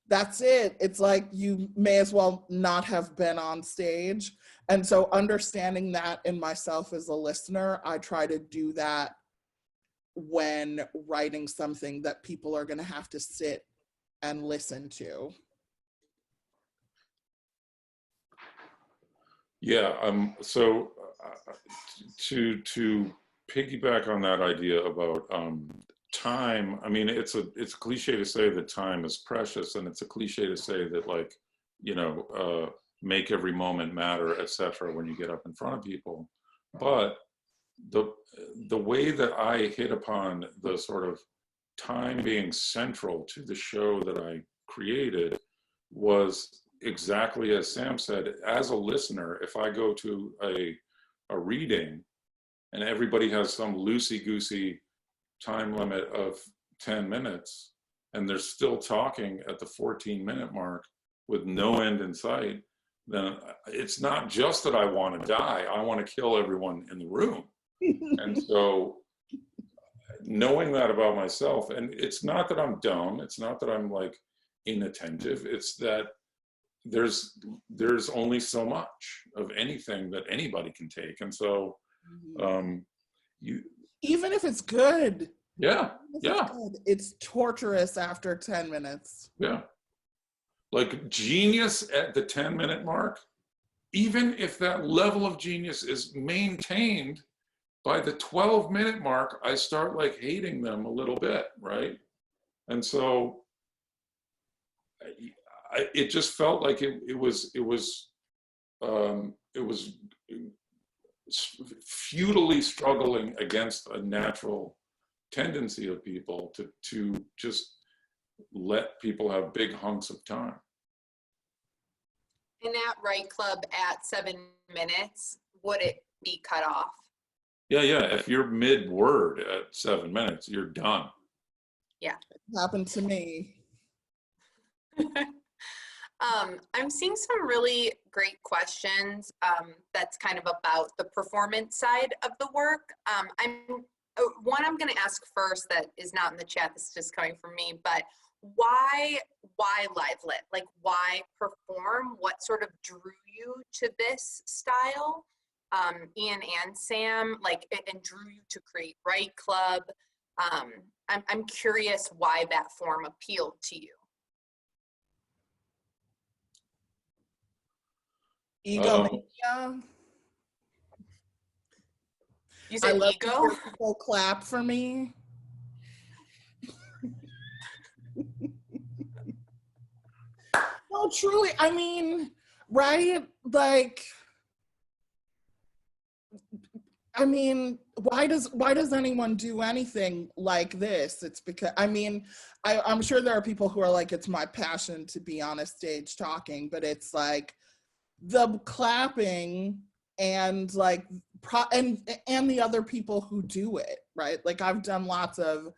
that's it. It's like you may as well not have been on stage. And so understanding that in myself as a listener, I try to do that when writing something that people are going to have to sit and listen to. Yeah, so to piggyback on that idea about time, I mean, it's a cliche to say that time is precious, and it's a cliche to say that, like, you know, make every moment matter, etc. when you get up in front of people. But the way that I hit upon the sort of time being central to the show that I created was exactly as Sam said. As a listener, if I go to a reading and everybody has some loosey-goosey time limit of 10 minutes and they're still talking at the 14-minute mark with no end in sight, then it's not just that I want to die, I want to kill everyone in the room. And so knowing that about myself, and it's not that I'm dumb, it's not that I'm like inattentive, it's that there's only so much of anything that anybody can take. And so you, even if it's good, yeah, it's torturous after 10 minutes. Yeah, like genius at the 10-minute mark, even if that level of genius is maintained, by the 12-minute mark, I start like hating them a little bit, right? And so it just felt like it was futilely struggling against a natural tendency of people to just let people have big hunks of time. In that Write Club at 7 minutes, would it be cut off? Yeah. If you're mid-word at 7 minutes, you're done. Yeah. It happened to me. I'm seeing some really great questions that's kind of about the performance side of the work. One I'm going to ask first that is not in the chat, this is just coming from me, but why live lit? Like, why perform? What sort of drew you to this style? Ian and Sam, like, and drew you to create Write Club. I'm curious why that form appealed to you. Egomania. You said ego? People clap for me. No, truly, I mean, right? Like, I mean, why does anyone do anything like this? It's because, I mean, I'm sure there are people who are like, it's my passion to be on a stage talking, but it's like the clapping and like, and the other people who do it, right? Like, I've done lots of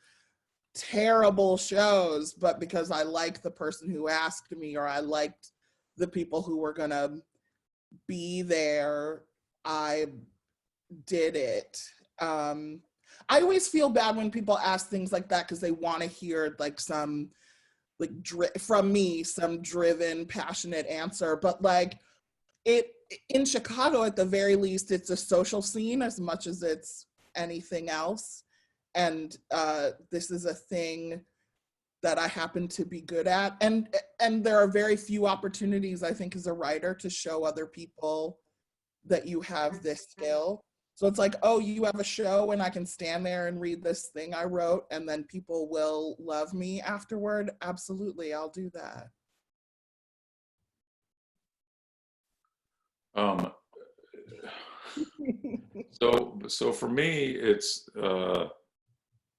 terrible shows, but because I liked the person who asked me, or I liked the people who were gonna be there, I did it. I always feel bad when people ask things like that because they want to hear like some like from me, some driven, passionate answer. But like it in Chicago, at the very least, it's a social scene as much as it's anything else. And this is a thing that I happen to be good at. And there are very few opportunities, I think, as a writer to show other people that you have this skill. So it's like, oh, you have a show and I can stand there and read this thing I wrote and then people will love me afterward. Absolutely, I'll do that. So for me, it's,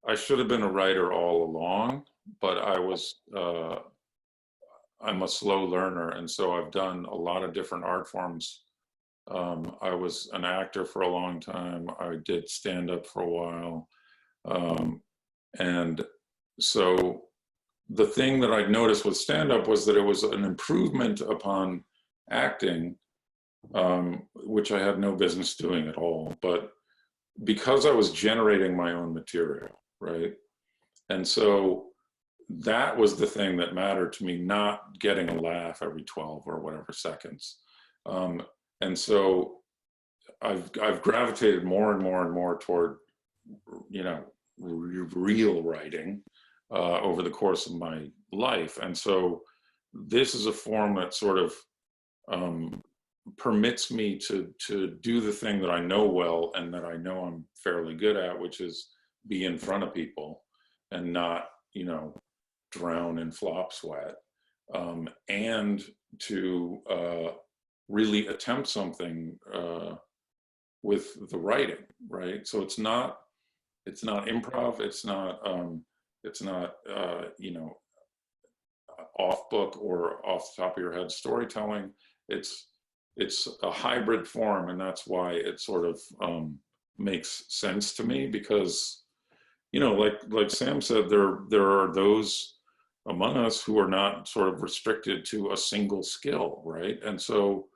I should have been a writer all along, but I'm a slow learner. And so I've done a lot of different art forms. I was an actor for a long time. I did stand-up for a while. And so the thing that I noticed with stand-up was that it was an improvement upon acting, which I had no business doing at all. But because I was generating my own material, right? And so that was the thing that mattered to me, not getting a laugh every 12 or whatever seconds. And so I've gravitated more and more and more toward, you know, real writing over the course of my life. And so this is a form that sort of permits me to do the thing that I know well and that I know I'm fairly good at, which is be in front of people and not, you know, drown in flop sweat, and to really attempt something with the writing, right? So it's not improv, it's not you know, off book or off the top of your head storytelling. It's a hybrid form, and that's why it sort of makes sense to me, because, you know, like Sam said, there are those among us who are not sort of restricted to a single skill, right? And so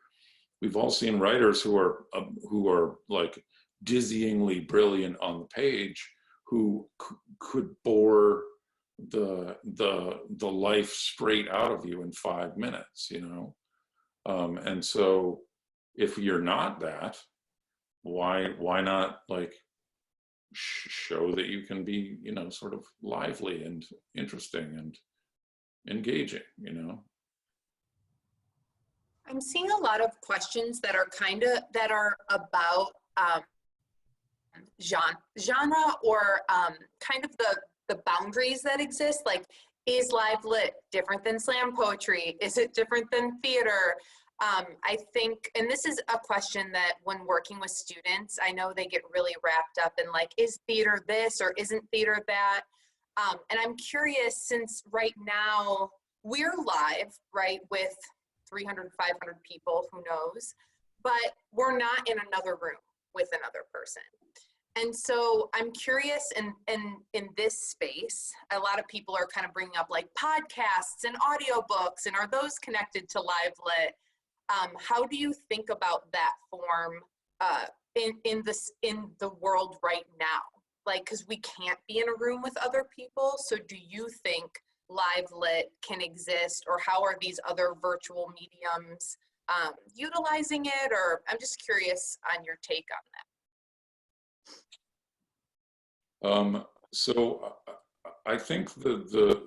we've all seen writers who are like dizzyingly brilliant on the page, who could bore the life straight out of you in 5 minutes, you know. And so if you're not that, why not like show that you can be, you know, sort of lively and interesting and engaging, you know? I'm seeing a lot of questions that are about genre or kind of the boundaries that exist. Like, is live lit different than slam poetry? Is it different than theater? I think, and this is a question that when working with students, I know they get really wrapped up in like, is theater this or isn't theater that? And I'm curious, since right now we're live, right, with 300, 500 people, who knows, but we're not in another room with another person. And so I'm curious, in this space, a lot of people are kind of bringing up like podcasts and audiobooks, and are those connected to live lit? How do you think about that form in the world right now? Like, because we can't be in a room with other people. So do you think live lit can exist, or how are these other virtual mediums utilizing it? Or I'm just curious on your take on that. So I think the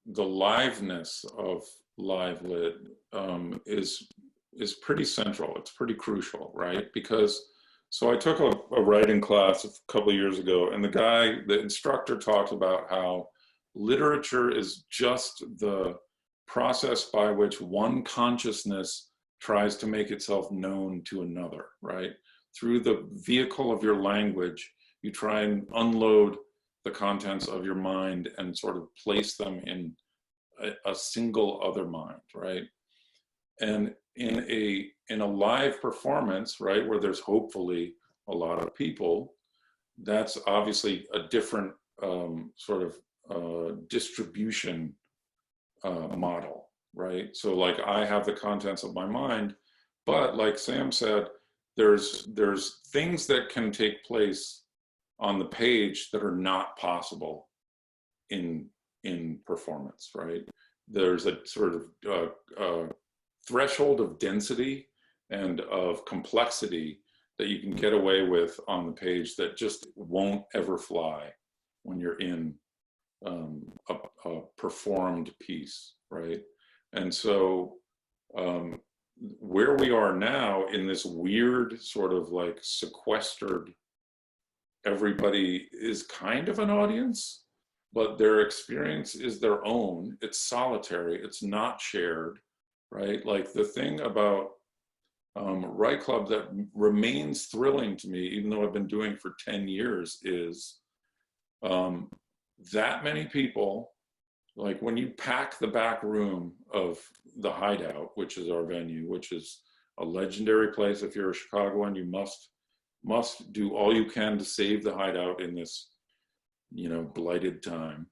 liveness of live lit is pretty central. It's pretty crucial, right? Because, so I took a writing class a couple of years ago, and the instructor talked about how literature is just the process by which one consciousness tries to make itself known to another, right? Through the vehicle of your language, you try and unload the contents of your mind and sort of place them in a single other mind, right? And in a live performance, right, where there's hopefully a lot of people, that's obviously a different sort of distribution model, right? So like, I have the contents of my mind, but like Sam said, there's things that can take place on the page that are not possible in performance, right? There's a sort of threshold of density and of complexity that you can get away with on the page that just won't ever fly when you're in a performed piece, right? And so where we are now in this weird sort of like sequestered, everybody is kind of an audience, but their experience is their own. It's solitary, it's not shared, right? Like, the thing about Write Club that remains thrilling to me, even though I've been doing it for 10 years, is that many people, like when you pack the back room of the Hideout, which is our venue, which is a legendary place. If you're a Chicagoan, you must do all you can to save the Hideout in this, you know, blighted time.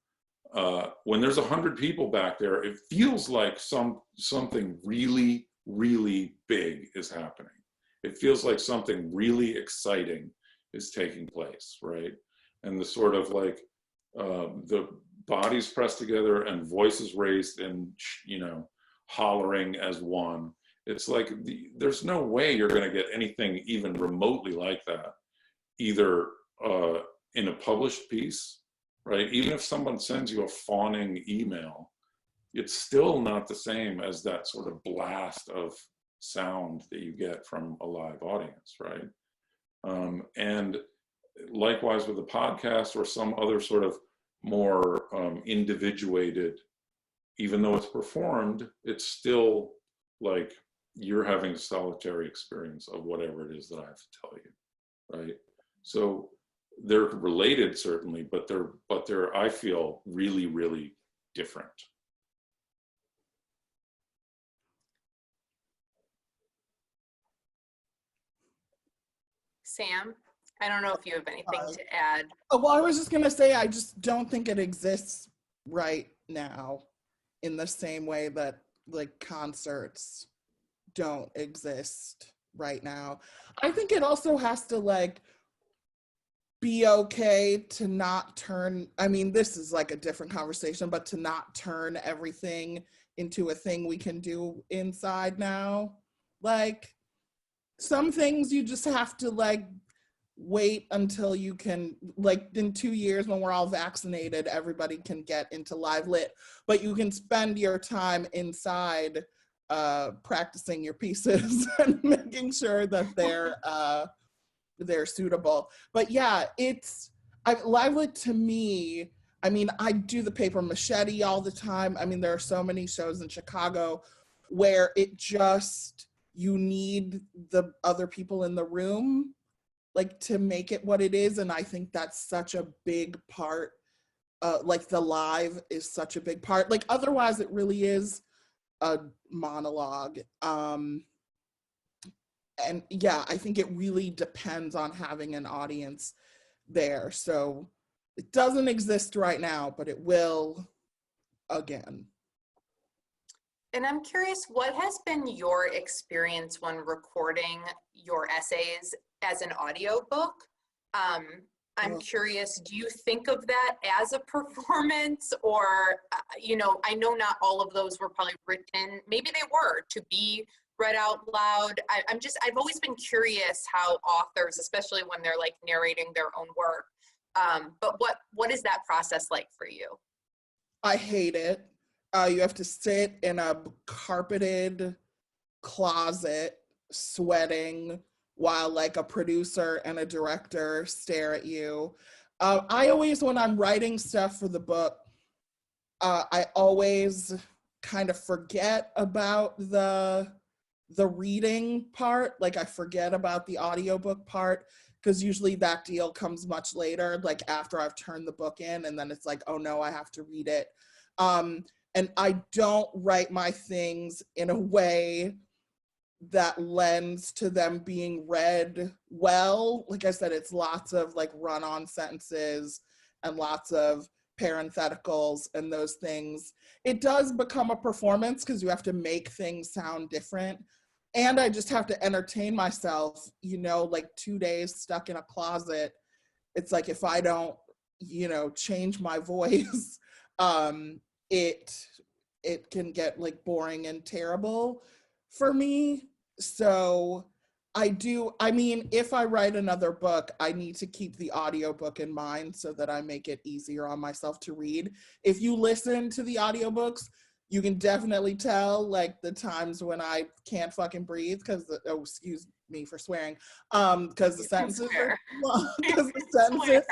When there's 100 people back there, it feels like something really, really big is happening. It feels like something really exciting is taking place, right? And the sort of like the bodies pressed together and voices raised and, you know, hollering as one. It's like there's no way you're going to get anything even remotely like that, either in a published piece, right? Even if someone sends you a fawning email, it's still not the same as that sort of blast of sound that you get from a live audience, right? And likewise with a podcast or some other sort of more individuated, even though it's performed, it's still like you're having a solitary experience of whatever it is that I have to tell you, right? So they're related certainly, but they're I feel really, really different. Sam, I don't know if you have anything to add. Oh, well, I was just gonna say, I just don't think it exists right now in the same way that like concerts don't exist right now. I think it also has to like be okay to not turn, I mean, this is like a different conversation, but to not turn everything into a thing we can do inside now. Like some things you just have to like wait until you can, like in 2 years when we're all vaccinated, everybody can get into live lit, but you can spend your time inside practicing your pieces and making sure that they're suitable. But yeah, live lit to me, I mean, I do the paper machete all the time. I mean, there are so many shows in Chicago where it just, you need the other people in the room like to make it what it is. And I think that's such a big part. Like the live is such a big part. Like otherwise it really is a monologue. And yeah, I think it really depends on having an audience there. So it doesn't exist right now, but it will again. And I'm curious, what has been your experience when recording your essays as an audiobook? I'm curious, do you think of that as a performance, or, you know, I know not all of those were probably written, maybe they were to be read out loud. I've always been curious how authors, especially when they're like narrating their own work, but what is that process like for you? I hate it. You have to sit in a carpeted closet sweating while like a producer and a director stare at you. I always, when I'm writing stuff for the book, I always kind of forget about the reading part. Like I forget about the audiobook part because usually that deal comes much later, like after I've turned the book in, and then it's like, oh no, I have to read it. And I don't write my things in a way that lends to them being read well. Like I said, it's lots of like run-on sentences and lots of parentheticals and those things. It does become a performance because you have to make things sound different. And I just have to entertain myself, you know, like 2 days stuck in a closet. It's like if I don't, you know, change my voice, it can get like boring and terrible for me. So I mean, if I write another book, I need to keep the audiobook in mind so that I make it easier on myself to read. If you listen to the audiobooks, you can definitely tell like the times when I can't fucking breathe because, oh, excuse me for swearing, because the sentences are long, because the sentences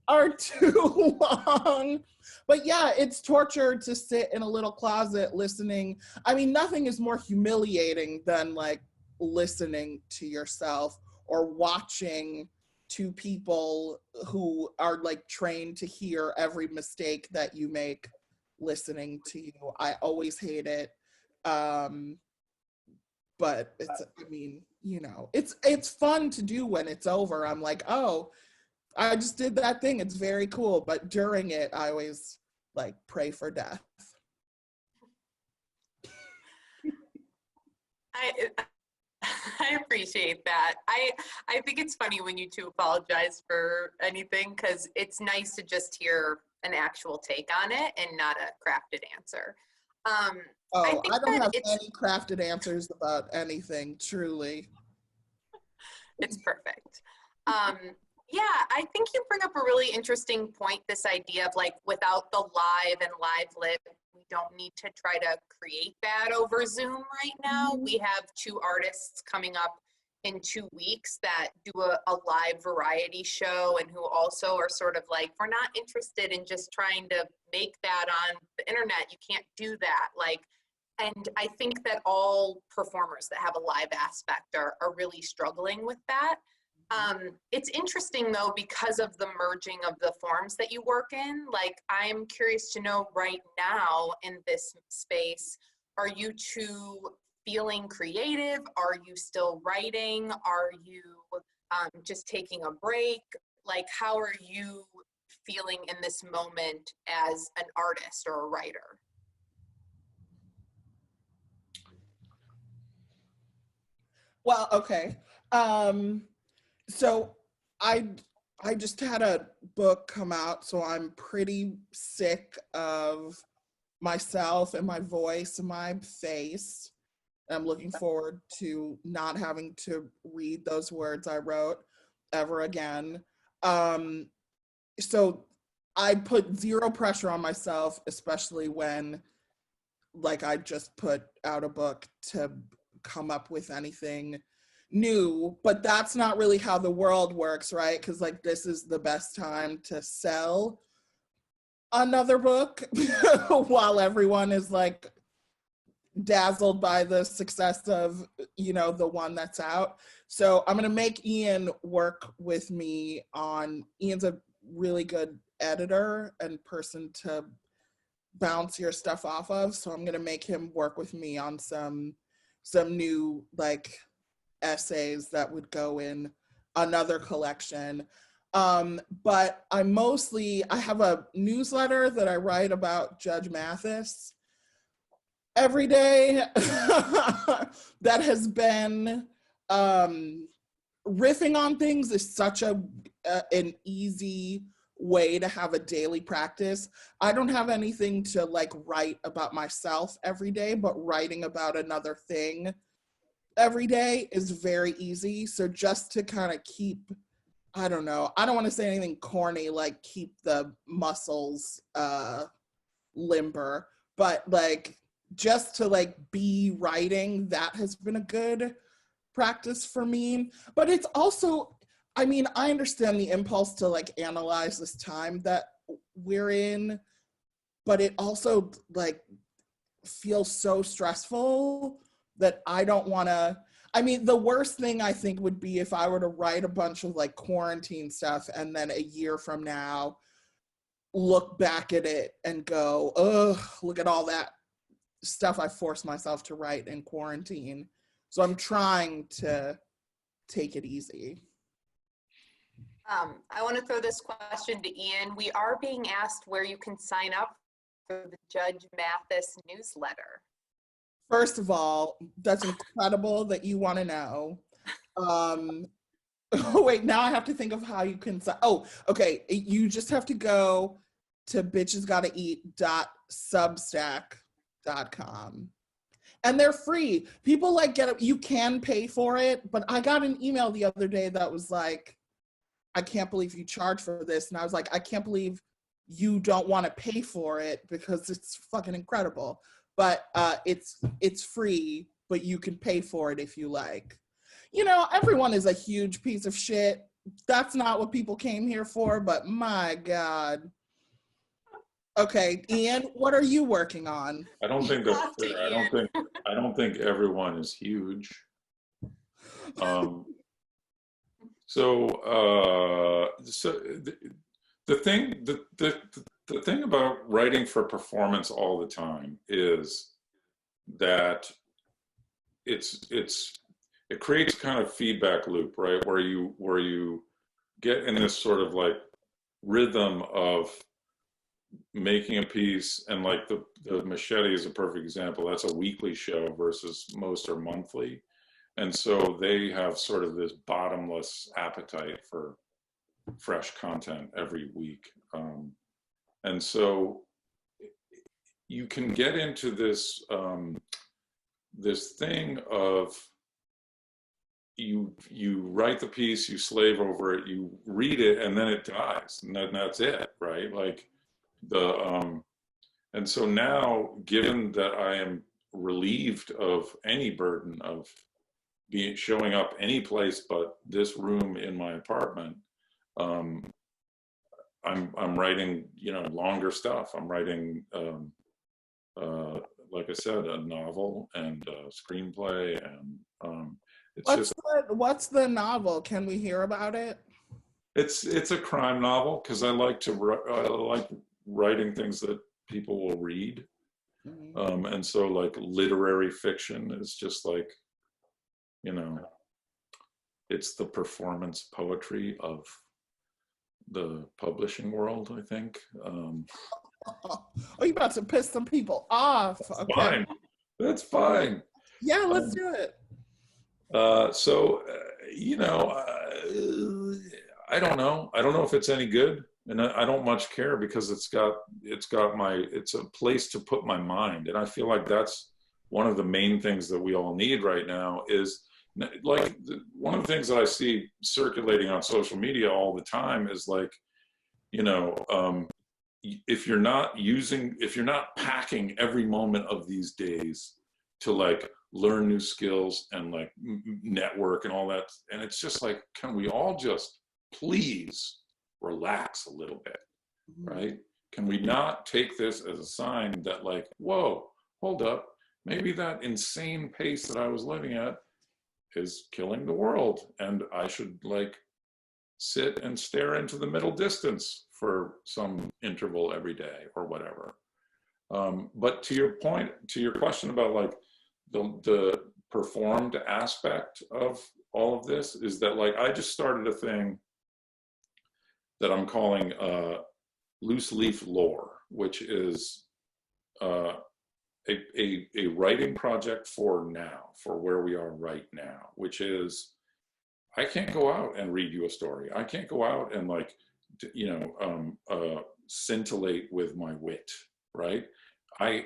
are too long. But yeah, it's torture to sit in a little closet listening. I mean, nothing is more humiliating than like listening to yourself or watching two people who are like trained to hear every mistake that you make listening to you. I always hate it. But it's, I mean, you know, it's fun to do when it's over. I'm like, oh, I just did that thing. It's very cool. But during it, I always like pray for death. I appreciate that. I think it's funny when you two apologize for anything because it's nice to just hear an actual take on it and not a crafted answer. I don't have any crafted answers about anything, truly. It's perfect. Yeah, I think you bring up a really interesting point, this idea of like without the live and live lit we don't need to try to create that over Zoom right now. We have 2 artists coming up in 2 weeks that do a live variety show, and who also are sort of like, we're not interested in just trying to make that on the internet. You can't do that. Like, and I think that all performers that have a live aspect are really struggling with that. It's interesting though, because of the merging of the forms that you work in. Like, I'm curious to know right now in this space, are you two feeling creative? Are you still writing? Are you just taking a break? Like, how are you feeling in this moment as an artist or a writer? Well, okay. So I just had a book come out, so I'm pretty sick of myself and my voice and my face. I'm looking forward to not having to read those words I wrote ever again. So I put zero pressure on myself, especially when, like, I just put out a book, to come up with anything new. But that's not really how the world works, right? Because, like, this is the best time to sell another book while everyone is like dazzled by the success of, you know, the one that's out. So I'm gonna make Ian work with me on, Ian's a really good editor and person to bounce your stuff off of. So I'm gonna make him work with me on some new, like, essays that would go in another collection. But I have a newsletter that I write about Judge Mathis every day that has been, riffing on things is such an easy way to have a daily practice. I don't have anything to, like, write about myself every day, but writing about another thing every day is very easy. So just to kind of keep, I don't know, I don't want to say anything corny, like keep the muscles limber, but like just to like be writing, that has been a good practice for me. But it's also, I mean, I understand the impulse to like analyze this time that we're in, but it also like feels so stressful that I don't want to. I mean, the worst thing I think would be if I were to write a bunch of like quarantine stuff and then a year from now look back at it and go, ugh, look at all that stuff I forced myself to write in quarantine. So I'm trying to take it easy. I want to throw this question to Ian. We are being asked where you can sign up for the Judge Mathis newsletter. First of all, that's incredible that you want to know. Oh, wait, now I have to think of how you can. Oh, okay. You just have to go to bitchesgottaeat.substack.com. And they're free. People like get it. You can pay for it, but I got an email the other day that was like, I can't believe you charge for this. And I was like, I can't believe you don't want to pay for it because it's fucking incredible. But it's free, but you can pay for it if you like. You know, everyone is a huge piece of shit. That's not what people came here for, but my God. Okay, Ian, what are you working on? I don't think that's fair. I don't think everyone is huge. So the thing about writing for performance all the time is that it creates kind of feedback loop, right? Where you get in this sort of like rhythm of making a piece, and like the Machete is a perfect example. That's a weekly show versus most are monthly. And so they have sort of this bottomless appetite for fresh content every week. And so you can get into this, this thing of you write the piece, you slave over it, you read it, and then it dies, and then that's it, right? Like And so now, given that I am relieved of any burden of showing up any place but this room in my apartment, I'm writing, you know, longer stuff. I'm writing, like I said, a novel and a screenplay, and what's the novel? Can we hear about it? It's a crime novel because I like writing things that people will read. Mm-hmm. And so like literary fiction is just like, you know, it's the performance poetry of the publishing world, I think. Oh, you're about to piss some people off. Okay. Fine. That's fine. Yeah, let's do it. You know, I don't know. I don't know if it's any good, and I don't much care because it's a place to put my mind, and I feel like that's one of the main things that we all need right now is like one of the things that I see circulating on social media all the time is like, you know, if you're not packing every moment of these days to like learn new skills and like network and all that, and it's just like, can we all just please relax a little bit, right? Can we not take this as a sign that like, whoa, hold up, maybe that insane pace that I was living at is killing the world, and I should like sit and stare into the middle distance for some interval every day or whatever. But to your point, to your question about like the performed aspect of all of this, is that like I just started a thing that I'm calling Loose Leaf Lore, which is a writing project for now, for where we are right now, which is I can't go out and read you a story. I can't go out and like, you know, scintillate with my wit, right?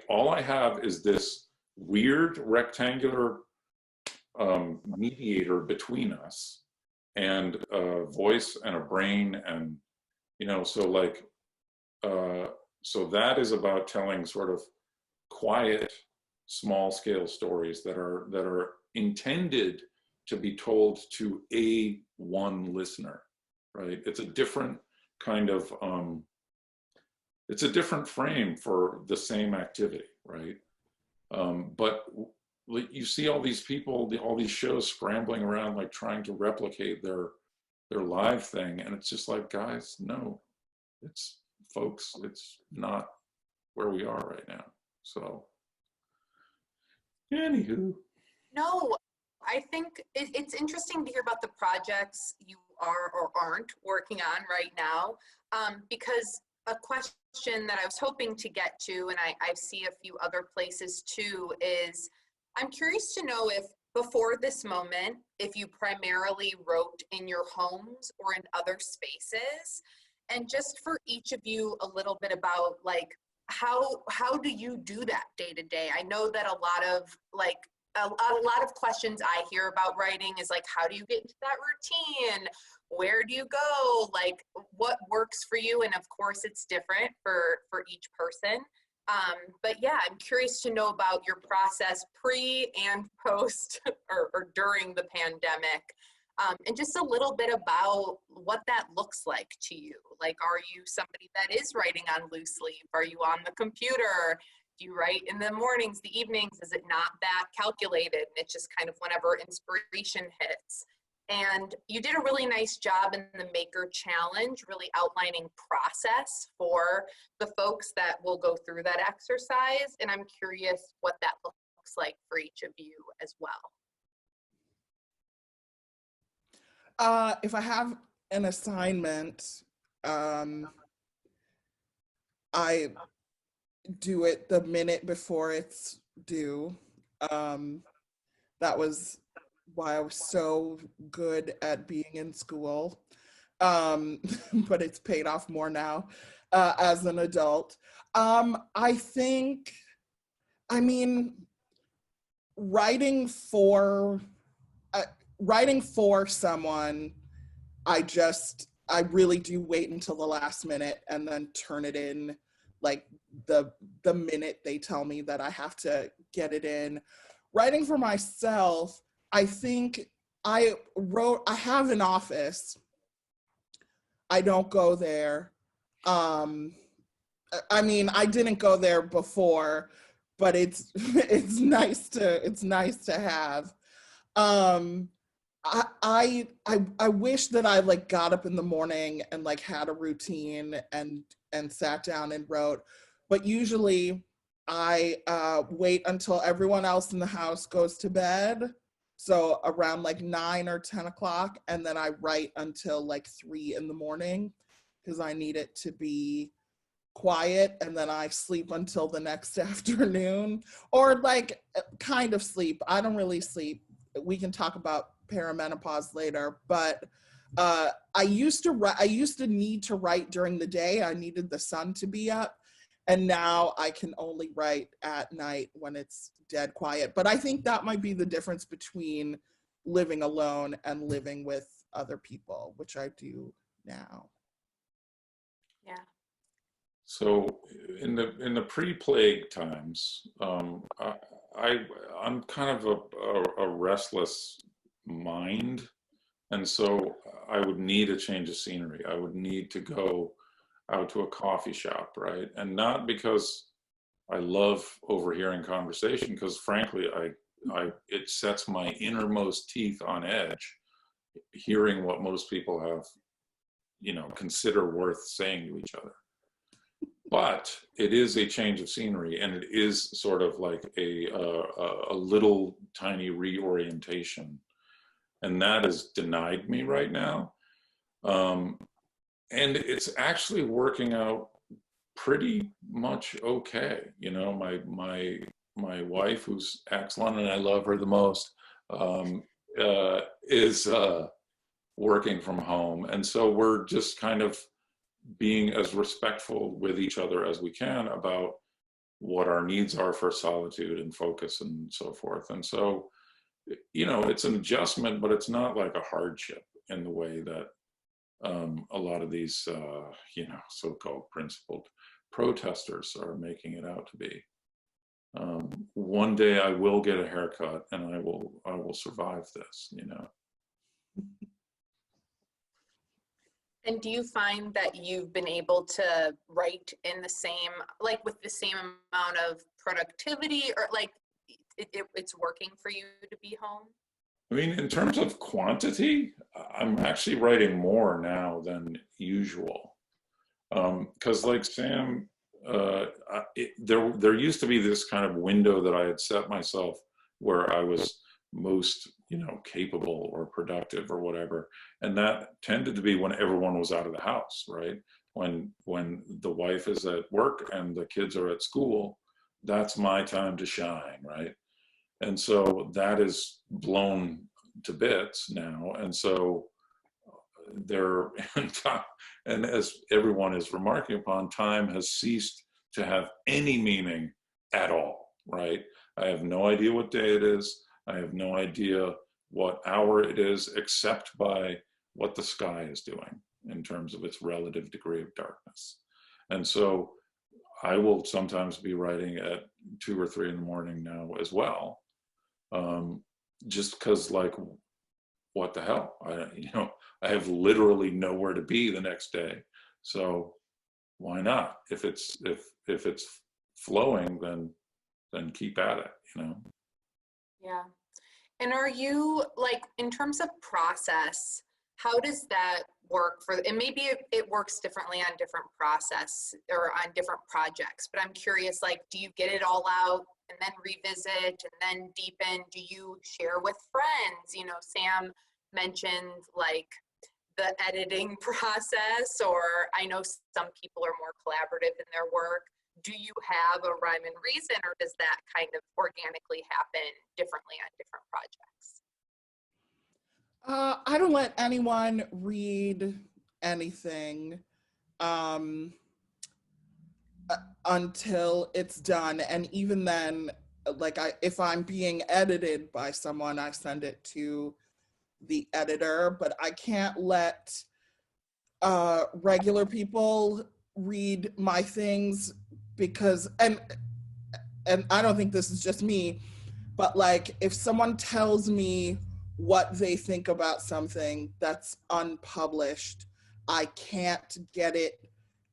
All I have is this weird rectangular mediator between us, and a voice and a brain, and you know, so like, so that is about telling sort of quiet, small scale stories that are intended to be told to one listener, right? It's a different kind of, it's a different frame for the same activity, right? But you see all these people, all these shows scrambling around, like trying to replicate their live thing. And it's just like, guys, no, folks, it's not where we are right now. So, anywho. No, I think it's interesting to hear about the projects you are or aren't working on right now, because a question that I was hoping to get to, and I see a few other places too, is I'm curious to know if before this moment, if you primarily wrote in your homes or in other spaces, and just for each of you a little bit about like, how do you do that day to day? I know that a lot of like, a lot of questions I hear about writing is like, how do you get into that routine? Where do you go? Like, what works for you? And of course, it's different for each person. But yeah, I'm curious to know about your process pre and post or during the pandemic. And just a little bit about what that looks like to you. Like, are you somebody that is writing on loose leaf? Are you on the computer? Do you write in the mornings, the evenings? Is it not that calculated? It's just kind of whenever inspiration hits. And you did a really nice job in the Maker Challenge, really outlining process for the folks that will go through that exercise. And I'm curious what that looks like for each of you as well. If I have an assignment, I do it the minute before it's due. That was why I was so good at being in school, but it's paid off more now as an adult. I think, I mean, writing for someone, I really do wait until the last minute and then turn it in like the minute they tell me that I have to get it in. Writing for myself, I think I have an office. I don't go there. I mean, I didn't go there before, but it's nice to have. I wish that I like got up in the morning and like had a routine and sat down and wrote, but usually I wait until everyone else in the house goes to bed. So around like 9 or 10 o'clock, and then I write until like 3 in the morning because I need it to be quiet, and then I sleep until the next afternoon, or like kind of sleep. I don't really sleep. We can talk about perimenopause later, but I used to need to write during the day. I needed the sun to be up, and now I can only write at night when it's dead quiet. But I think that might be the difference between living alone and living with other people, which I do now. Yeah. So in the pre-plague times, I'm kind of a restless mind, and so I would need a change of scenery. I would need to go out to a coffee shop, right? And not because I love overhearing conversation, because frankly, it sets my innermost teeth on edge, hearing what most people have, consider worth saying to each other. But it is a change of scenery, and it is sort of like a little tiny reorientation, and that is denied me right now. And it's actually working out pretty much okay. My wife, who's excellent, and I love her the most, is working from home, and so we're just kind of being as respectful with each other as we can about what our needs are for solitude and focus and so forth. And so, it's an adjustment, but it's not like a hardship in the way that a lot of these, so-called principled protesters are making it out to be. One day I will get a haircut, and I will survive this, And do you find that you've been able to write in with the same amount of productivity, or like it's working for you to be home? I mean, in terms of quantity, I'm actually writing more now than usual. Because like Sam, there used to be this kind of window that I had set myself where I was most capable or productive or whatever, and that tended to be when everyone was out of the house, right? When the wife is at work and the kids are at school, that's my time to shine, right? And so that is blown to bits now, and so there and as everyone is remarking upon, time has ceased to have any meaning at all, right? I have no idea what day it is. I have no idea what hour it is, except by what the sky is doing in terms of its relative degree of darkness. And so I will sometimes be writing at 2 or 3 in the morning now as well, just because, like, what the hell? I have literally nowhere to be the next day, so why not? If it's flowing, then keep at it, Yeah. And are you, like, in terms of process, how does that work and maybe it works differently on different process or on different projects, but I'm curious, like, do you get it all out and then revisit and then deepen? Do you share with friends? Sam mentioned like the editing process, or I know some people are more collaborative in their work. Do you have a rhyme and reason, or does that kind of organically happen differently on different projects? I don't let anyone read anything until it's done, and even then, like, if I'm being edited by someone, I send it to the editor, but I can't let regular people read my things because, and I don't think this is just me, but like if someone tells me what they think about something that's unpublished, I can't get it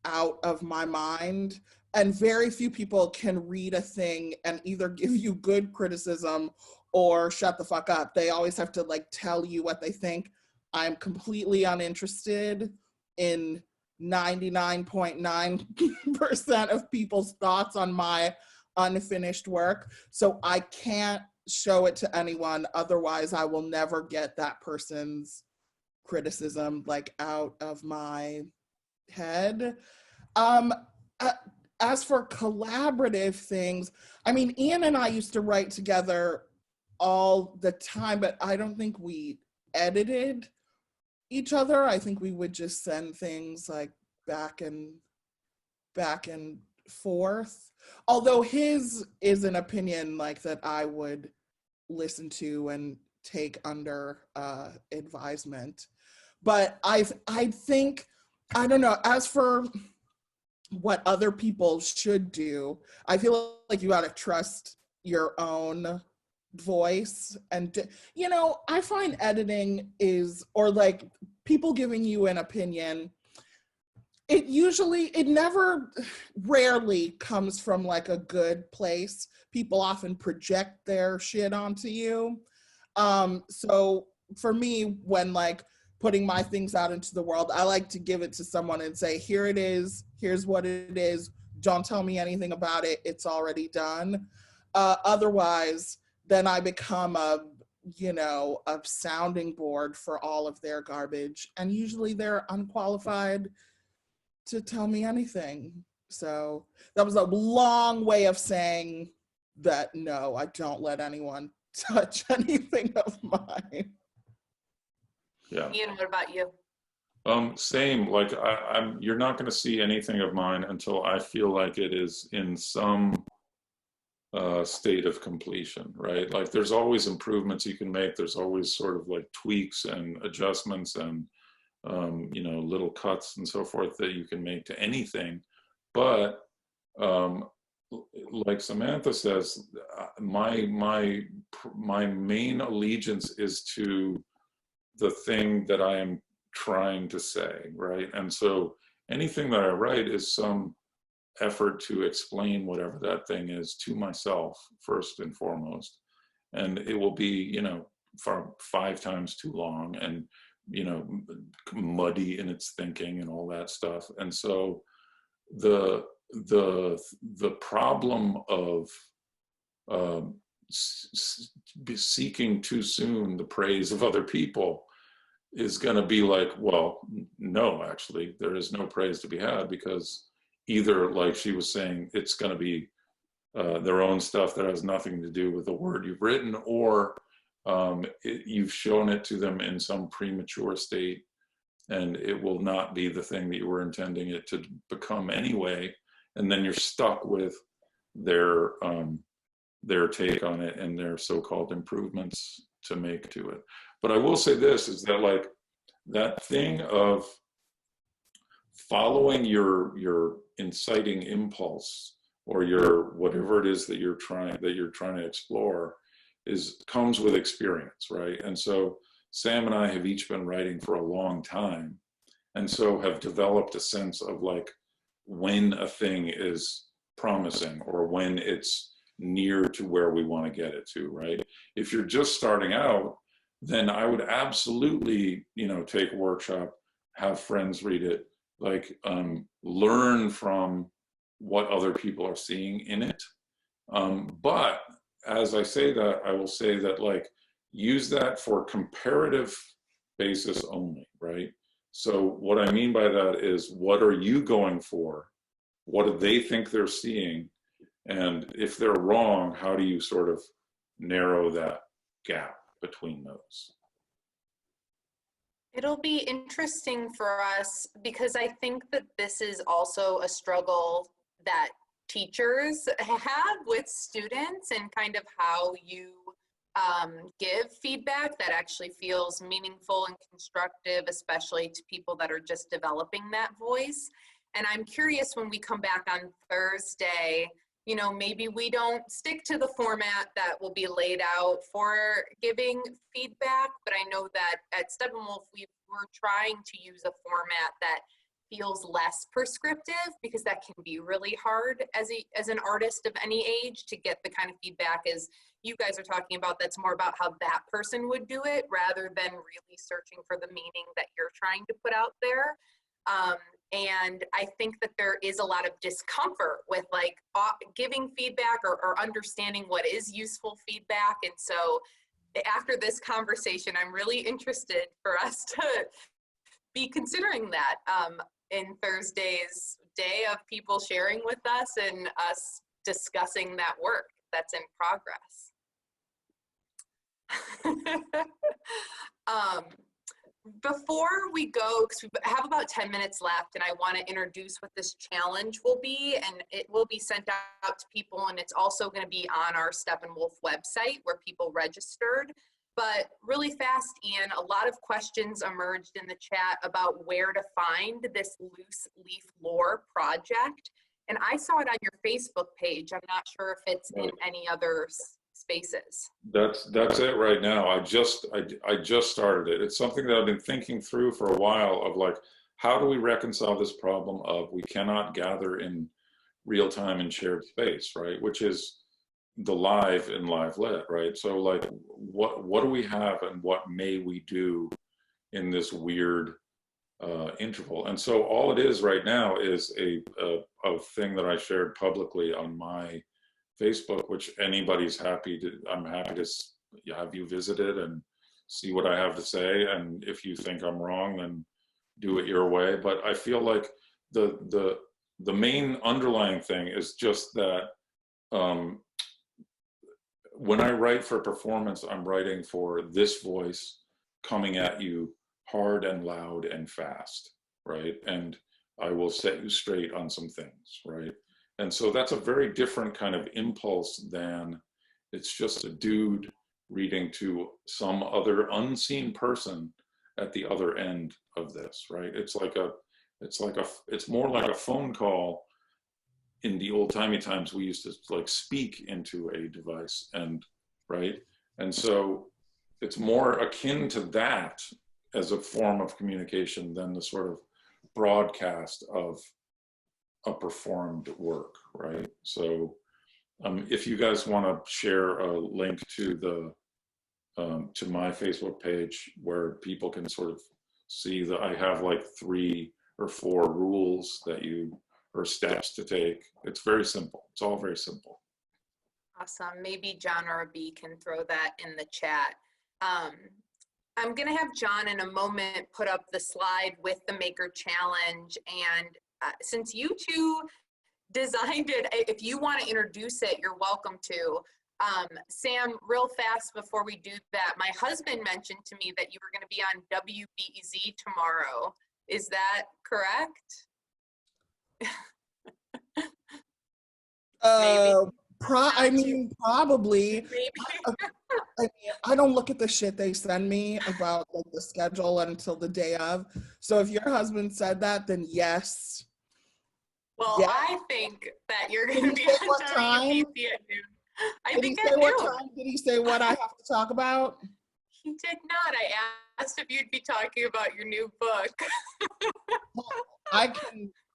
out of my mind. And very few people can read a thing and either give you good criticism or shut the fuck up. They always have to like tell you what they think. I'm completely uninterested in 99.9% of people's thoughts on my unfinished work. So I can't show it to anyone. Otherwise, I will never get that person's criticism like out of my head. As for collaborative things, I mean, Ian and I used to write together all the time, but I don't think we edited each other. I think we would just send things like back and forth. Although his is an opinion like that I would listen to and take under advisement. But I think, I don't know, as for what other people should do, I feel like you gotta trust your own voice. And, you know, I find editing is, or like people giving you an opinion, it never, rarely comes from like a good place. People often project their shit onto you. So for me, when like putting my things out into the world, I like to give it to someone and say, here it is, here's what it is. Don't tell me anything about it. It's already done. Otherwise, then I become a sounding board for all of their garbage. And usually they're unqualified to tell me anything. So that was a long way of saying that no, I don't let anyone touch anything of mine. Yeah. Ian, what about you? Same, like you're not going to see anything of mine until I feel like it is in some state of completion, right? Like there's always improvements you can make. There's always sort of like tweaks and adjustments and little cuts and so forth that you can make to anything. But like Samantha says, my main allegiance is to the thing that I am trying to say, right? And so anything that I write is some effort to explain whatever that thing is to myself first and foremost. And it will be, for 5 times too long and, muddy in its thinking and all that stuff. And so the problem of seeking too soon the praise of other people is going to be like, well, no, actually, there is no praise to be had, because either, like she was saying, it's going to be their own stuff that has nothing to do with the word you've written, or you've shown it to them in some premature state, and it will not be the thing that you were intending it to become anyway, and then you're stuck with their take on it and their so-called improvements to make to it. But I will say this, is that like that thing of following your inciting impulse, or your whatever it is that you're trying to explore, comes with experience, right? And so Sam and I have each been writing for a long time, and so have developed a sense of like when a thing is promising or when it's near to where we want to get it to, right? If you're just starting out, then I would absolutely, take a workshop, have friends read it, like learn from what other people are seeing in it. But as I say that, I will say that like use that for comparative basis only, right? So what I mean by that is, what are you going for? What do they think they're seeing? And if they're wrong, how do you sort of narrow that gap between those? It'll be interesting for us, because I think that this is also a struggle that teachers have with students, and kind of how you give feedback that actually feels meaningful and constructive, especially to people that are just developing that voice. And I'm curious, when we come back on Thursday, you know, maybe we don't stick to the format that will be laid out for giving feedback, but I know that at Steppenwolf, we're trying to use a format that feels less prescriptive, because that can be really hard as an artist of any age to get the kind of feedback as you guys are talking about, that's more about how that person would do it rather than really searching for the meaning that you're trying to put out there. And I think that there is a lot of discomfort with like giving feedback or understanding what is useful feedback. And so after this conversation, I'm really interested for us to be considering that in Thursday's day of people sharing with us and us discussing that work that's in progress. Before we go, because we have about 10 minutes left, and I want to introduce what this challenge will be, and it will be sent out to people, and it's also going to be on our Steppenwolf website where people registered. But really fast, Ian, a lot of questions emerged in the chat about where to find this loose leaf lore project. And I saw it on your Facebook page. I'm not sure if it's in any other spaces. That's it right now. I just started it. It's something that I've been thinking through for a while, of like, how do we reconcile this problem of we cannot gather in real time in shared space, right? Which is the live in live lit, right? So like, what do we have and what may we do in this weird interval? And so all it is right now is a thing that I shared publicly on my Facebook, which anybody's I'm happy to have you visit it and see what I have to say. And if you think I'm wrong, then do it your way. But I feel like the main underlying thing is just that when I write for performance, I'm writing for this voice coming at you hard and loud and fast, right? And I will set you straight on some things, right? And so that's a very different kind of impulse than it's just a dude reading to some other unseen person at the other end of this, right? It's more like a phone call. In the old timey times, we used to like speak into a device, and right? And so it's more akin to that as a form of communication than the sort of broadcast of a performed work, right? So if you guys want to share a link to to my Facebook page where people can sort of see that I have like 3 or 4 rules or steps to take. It's very simple. It's all very simple. Awesome. Maybe John or B can throw that in the chat. I'm going to have John in a moment put up the slide with the Maker Challenge. And since you two designed it, if you want to introduce it, you're welcome to. Sam, real fast before we do that, my husband mentioned to me that you were going to be on WBEZ tomorrow. Is that correct? Probably. Maybe. I don't look at the shit they send me about like the schedule until the day of. So if your husband said that, then yes. Well, yeah. I think that you're going to be on WBEZ at noon. I think at noon. What time? Did he say what I have to talk about? He did not. I asked if you'd be talking about your new book.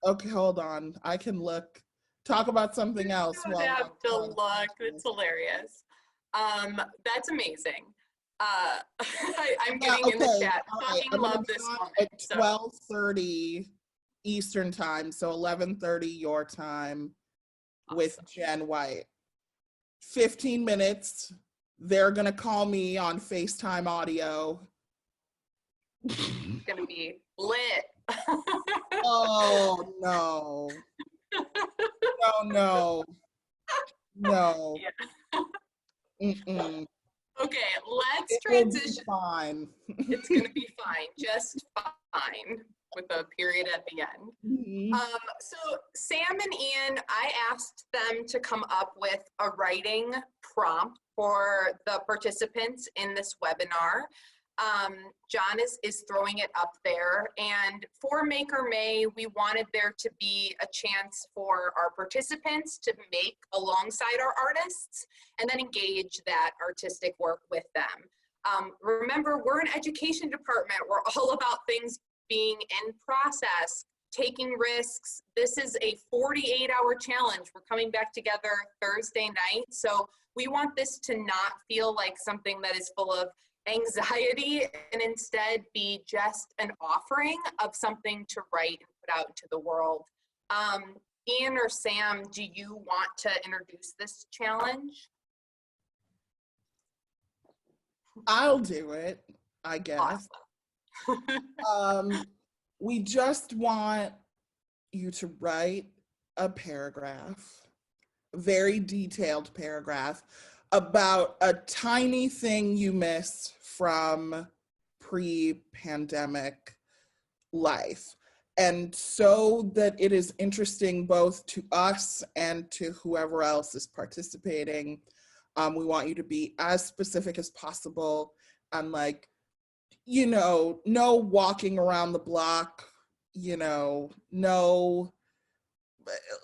Okay, hold on. I can talk about something else. You don't have to look. It's hilarious. That's amazing. I'm getting in the chat. Fucking love this moment. At 12:30 Eastern time, so 11:30 your time, awesome. With Jen White. 15 minutes. They're gonna call me on FaceTime audio. It's gonna be lit. Oh no. No. Yeah. Mm-mm. Okay, let's transition. Fine. It's gonna be fine, just fine, with a period at the end. Mm-hmm. So Sam and Ian, I asked them to come up with a writing prompt for the participants in this webinar. John is throwing it up there. And for Maker May, we wanted there to be a chance for our participants to make alongside our artists and then engage that artistic work with them. Remember, we're an education department. We're all about things being in process, taking risks. This is a 48-hour challenge. We're coming back together Thursday night. So we want this to not feel like something that is full of anxiety and instead be just an offering of something to write and put out into the world. Ian or Sam, do you want to introduce this challenge? I'll do it, I guess. Awesome. We just want you to write a paragraph, a very detailed paragraph, about a tiny thing you missed from pre-pandemic life. And so that it is interesting both to us and to whoever else is participating, we want you to be as specific as possible and like, you know, no walking around the block, you know, no,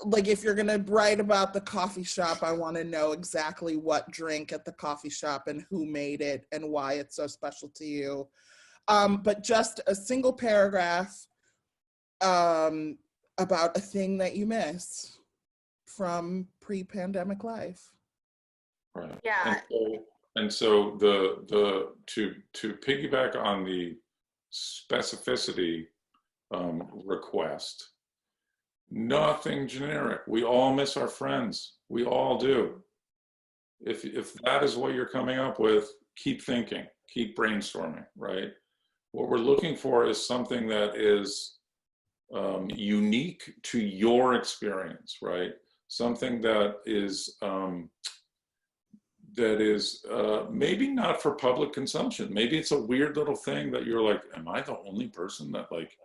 like if you're gonna write about the coffee shop, I want to know exactly what drink at the coffee shop and who made it and why it's so special to you. But just a single paragraph about a thing that you miss from pre-pandemic life. Right. Yeah. And so the to piggyback on the specificity request, nothing generic. We all miss our friends. We all do. If that is what you're coming up with, keep thinking, keep brainstorming, right? What we're looking for is something that is unique to your experience, right? Something that is maybe not for public consumption. Maybe it's a weird little thing that you're like, am I the only person that like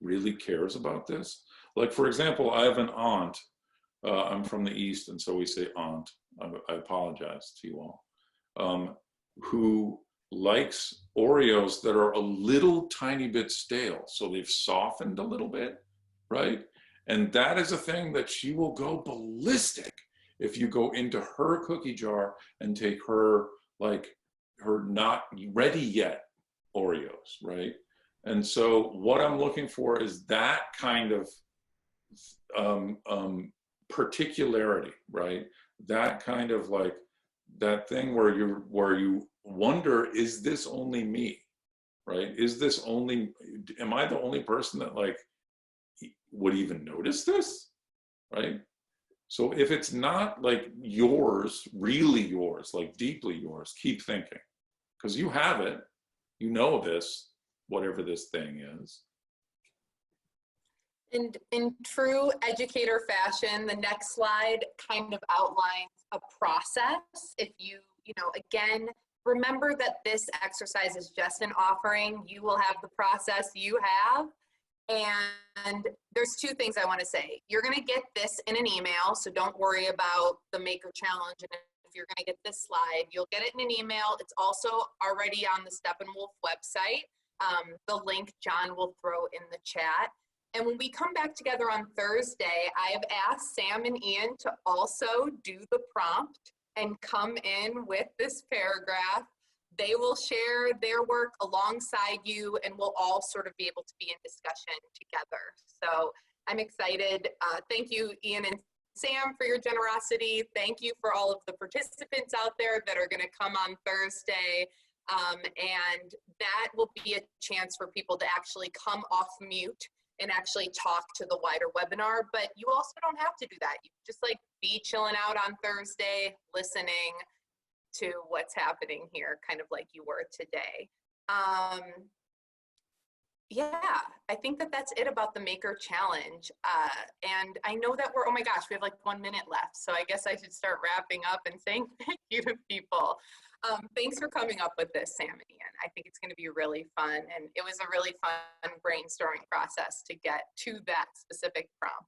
really cares about this? Like, for example, I have an aunt. I'm from the East, and so we say aunt. I apologize to you all. Who likes Oreos that are a little tiny bit stale. So they've softened a little bit, right? And that is a thing that she will go ballistic if you go into her cookie jar and take her, like, her not ready yet Oreos, right? And so what I'm looking for is that kind of particularity, right? That kind of like, that thing where you wonder, is this only me, right? Is this only, am I the only person that like would even notice this, right? So if it's not like yours, really yours, like deeply yours, keep thinking, because you have it, you know this, whatever this thing is. And in true educator fashion, the next slide kind of outlines a process. If you know, again, remember that this exercise is just an offering. You will have the process you have. And there's two things I want to say. You're going to get this in an email, so don't worry about the Maker Challenge. And if you're going to get this slide, you'll get it in an email. It's also already on the Steppenwolf website. The link John will throw in the chat. And when we come back together on Thursday, I have asked Sam and Ian to also do the prompt and come in with this paragraph. They will share their work alongside you, and we'll all sort of be able to be in discussion together. So I'm excited. Thank you, Ian and Sam, for your generosity. Thank you for all of the participants out there that are going to come on Thursday. And that will be a chance for people to actually come off mute and actually talk to the wider webinar. But you also don't have to do that. You just like be chilling out on Thursday, listening to what's happening here, kind of like you were today. Yeah, I think that that's it about the Maker Challenge. And I know that we're, oh my gosh, we have like 1 minute left. So I guess I should start wrapping up and saying thank you to people. Thanks for coming up with this, Sam and Ian. I think it's going to be really fun. And it was a really fun brainstorming process to get to that specific prompt.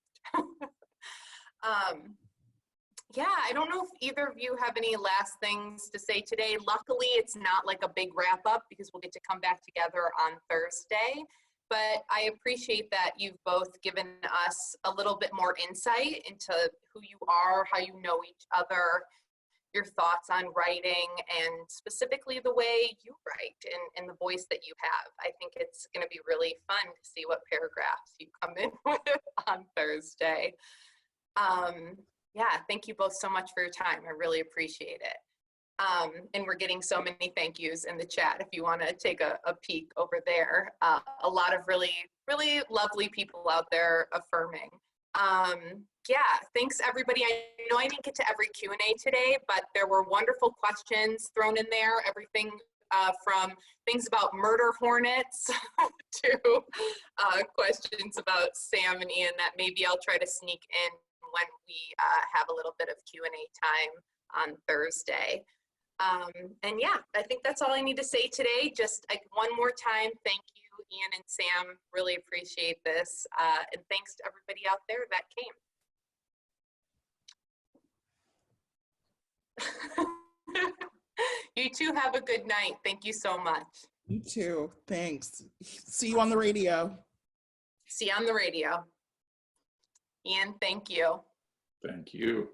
Yeah, I don't know if either of you have any last things to say today. Luckily, it's not like a big wrap up because we'll get to come back together on Thursday. But I appreciate that you've both given us a little bit more insight into who you are, how you know each other, your thoughts on writing, and specifically the way you write and the voice that you have. I think it's going to be really fun to see what paragraphs you come in with on Thursday. Yeah, thank you both so much for your time. I really appreciate it. And we're getting so many thank yous in the chat if you want to take a peek over there. A lot of really, really lovely people out there affirming. Yeah, thanks everybody. I know I didn't get to every Q&A today, but there were wonderful questions thrown in there. Everything from things about murder hornets to questions about Sam and Ian that maybe I'll try to sneak in when we have a little bit of Q&A time on Thursday. And yeah, I think that's all I need to say today. Just one more time, thank you, Ian and Sam. Really appreciate this. And thanks to everybody out there that came. You two have a good night. Thank you so much. You too. Thanks. See you on the radio. See you on the radio. Ian, thank you. Thank you.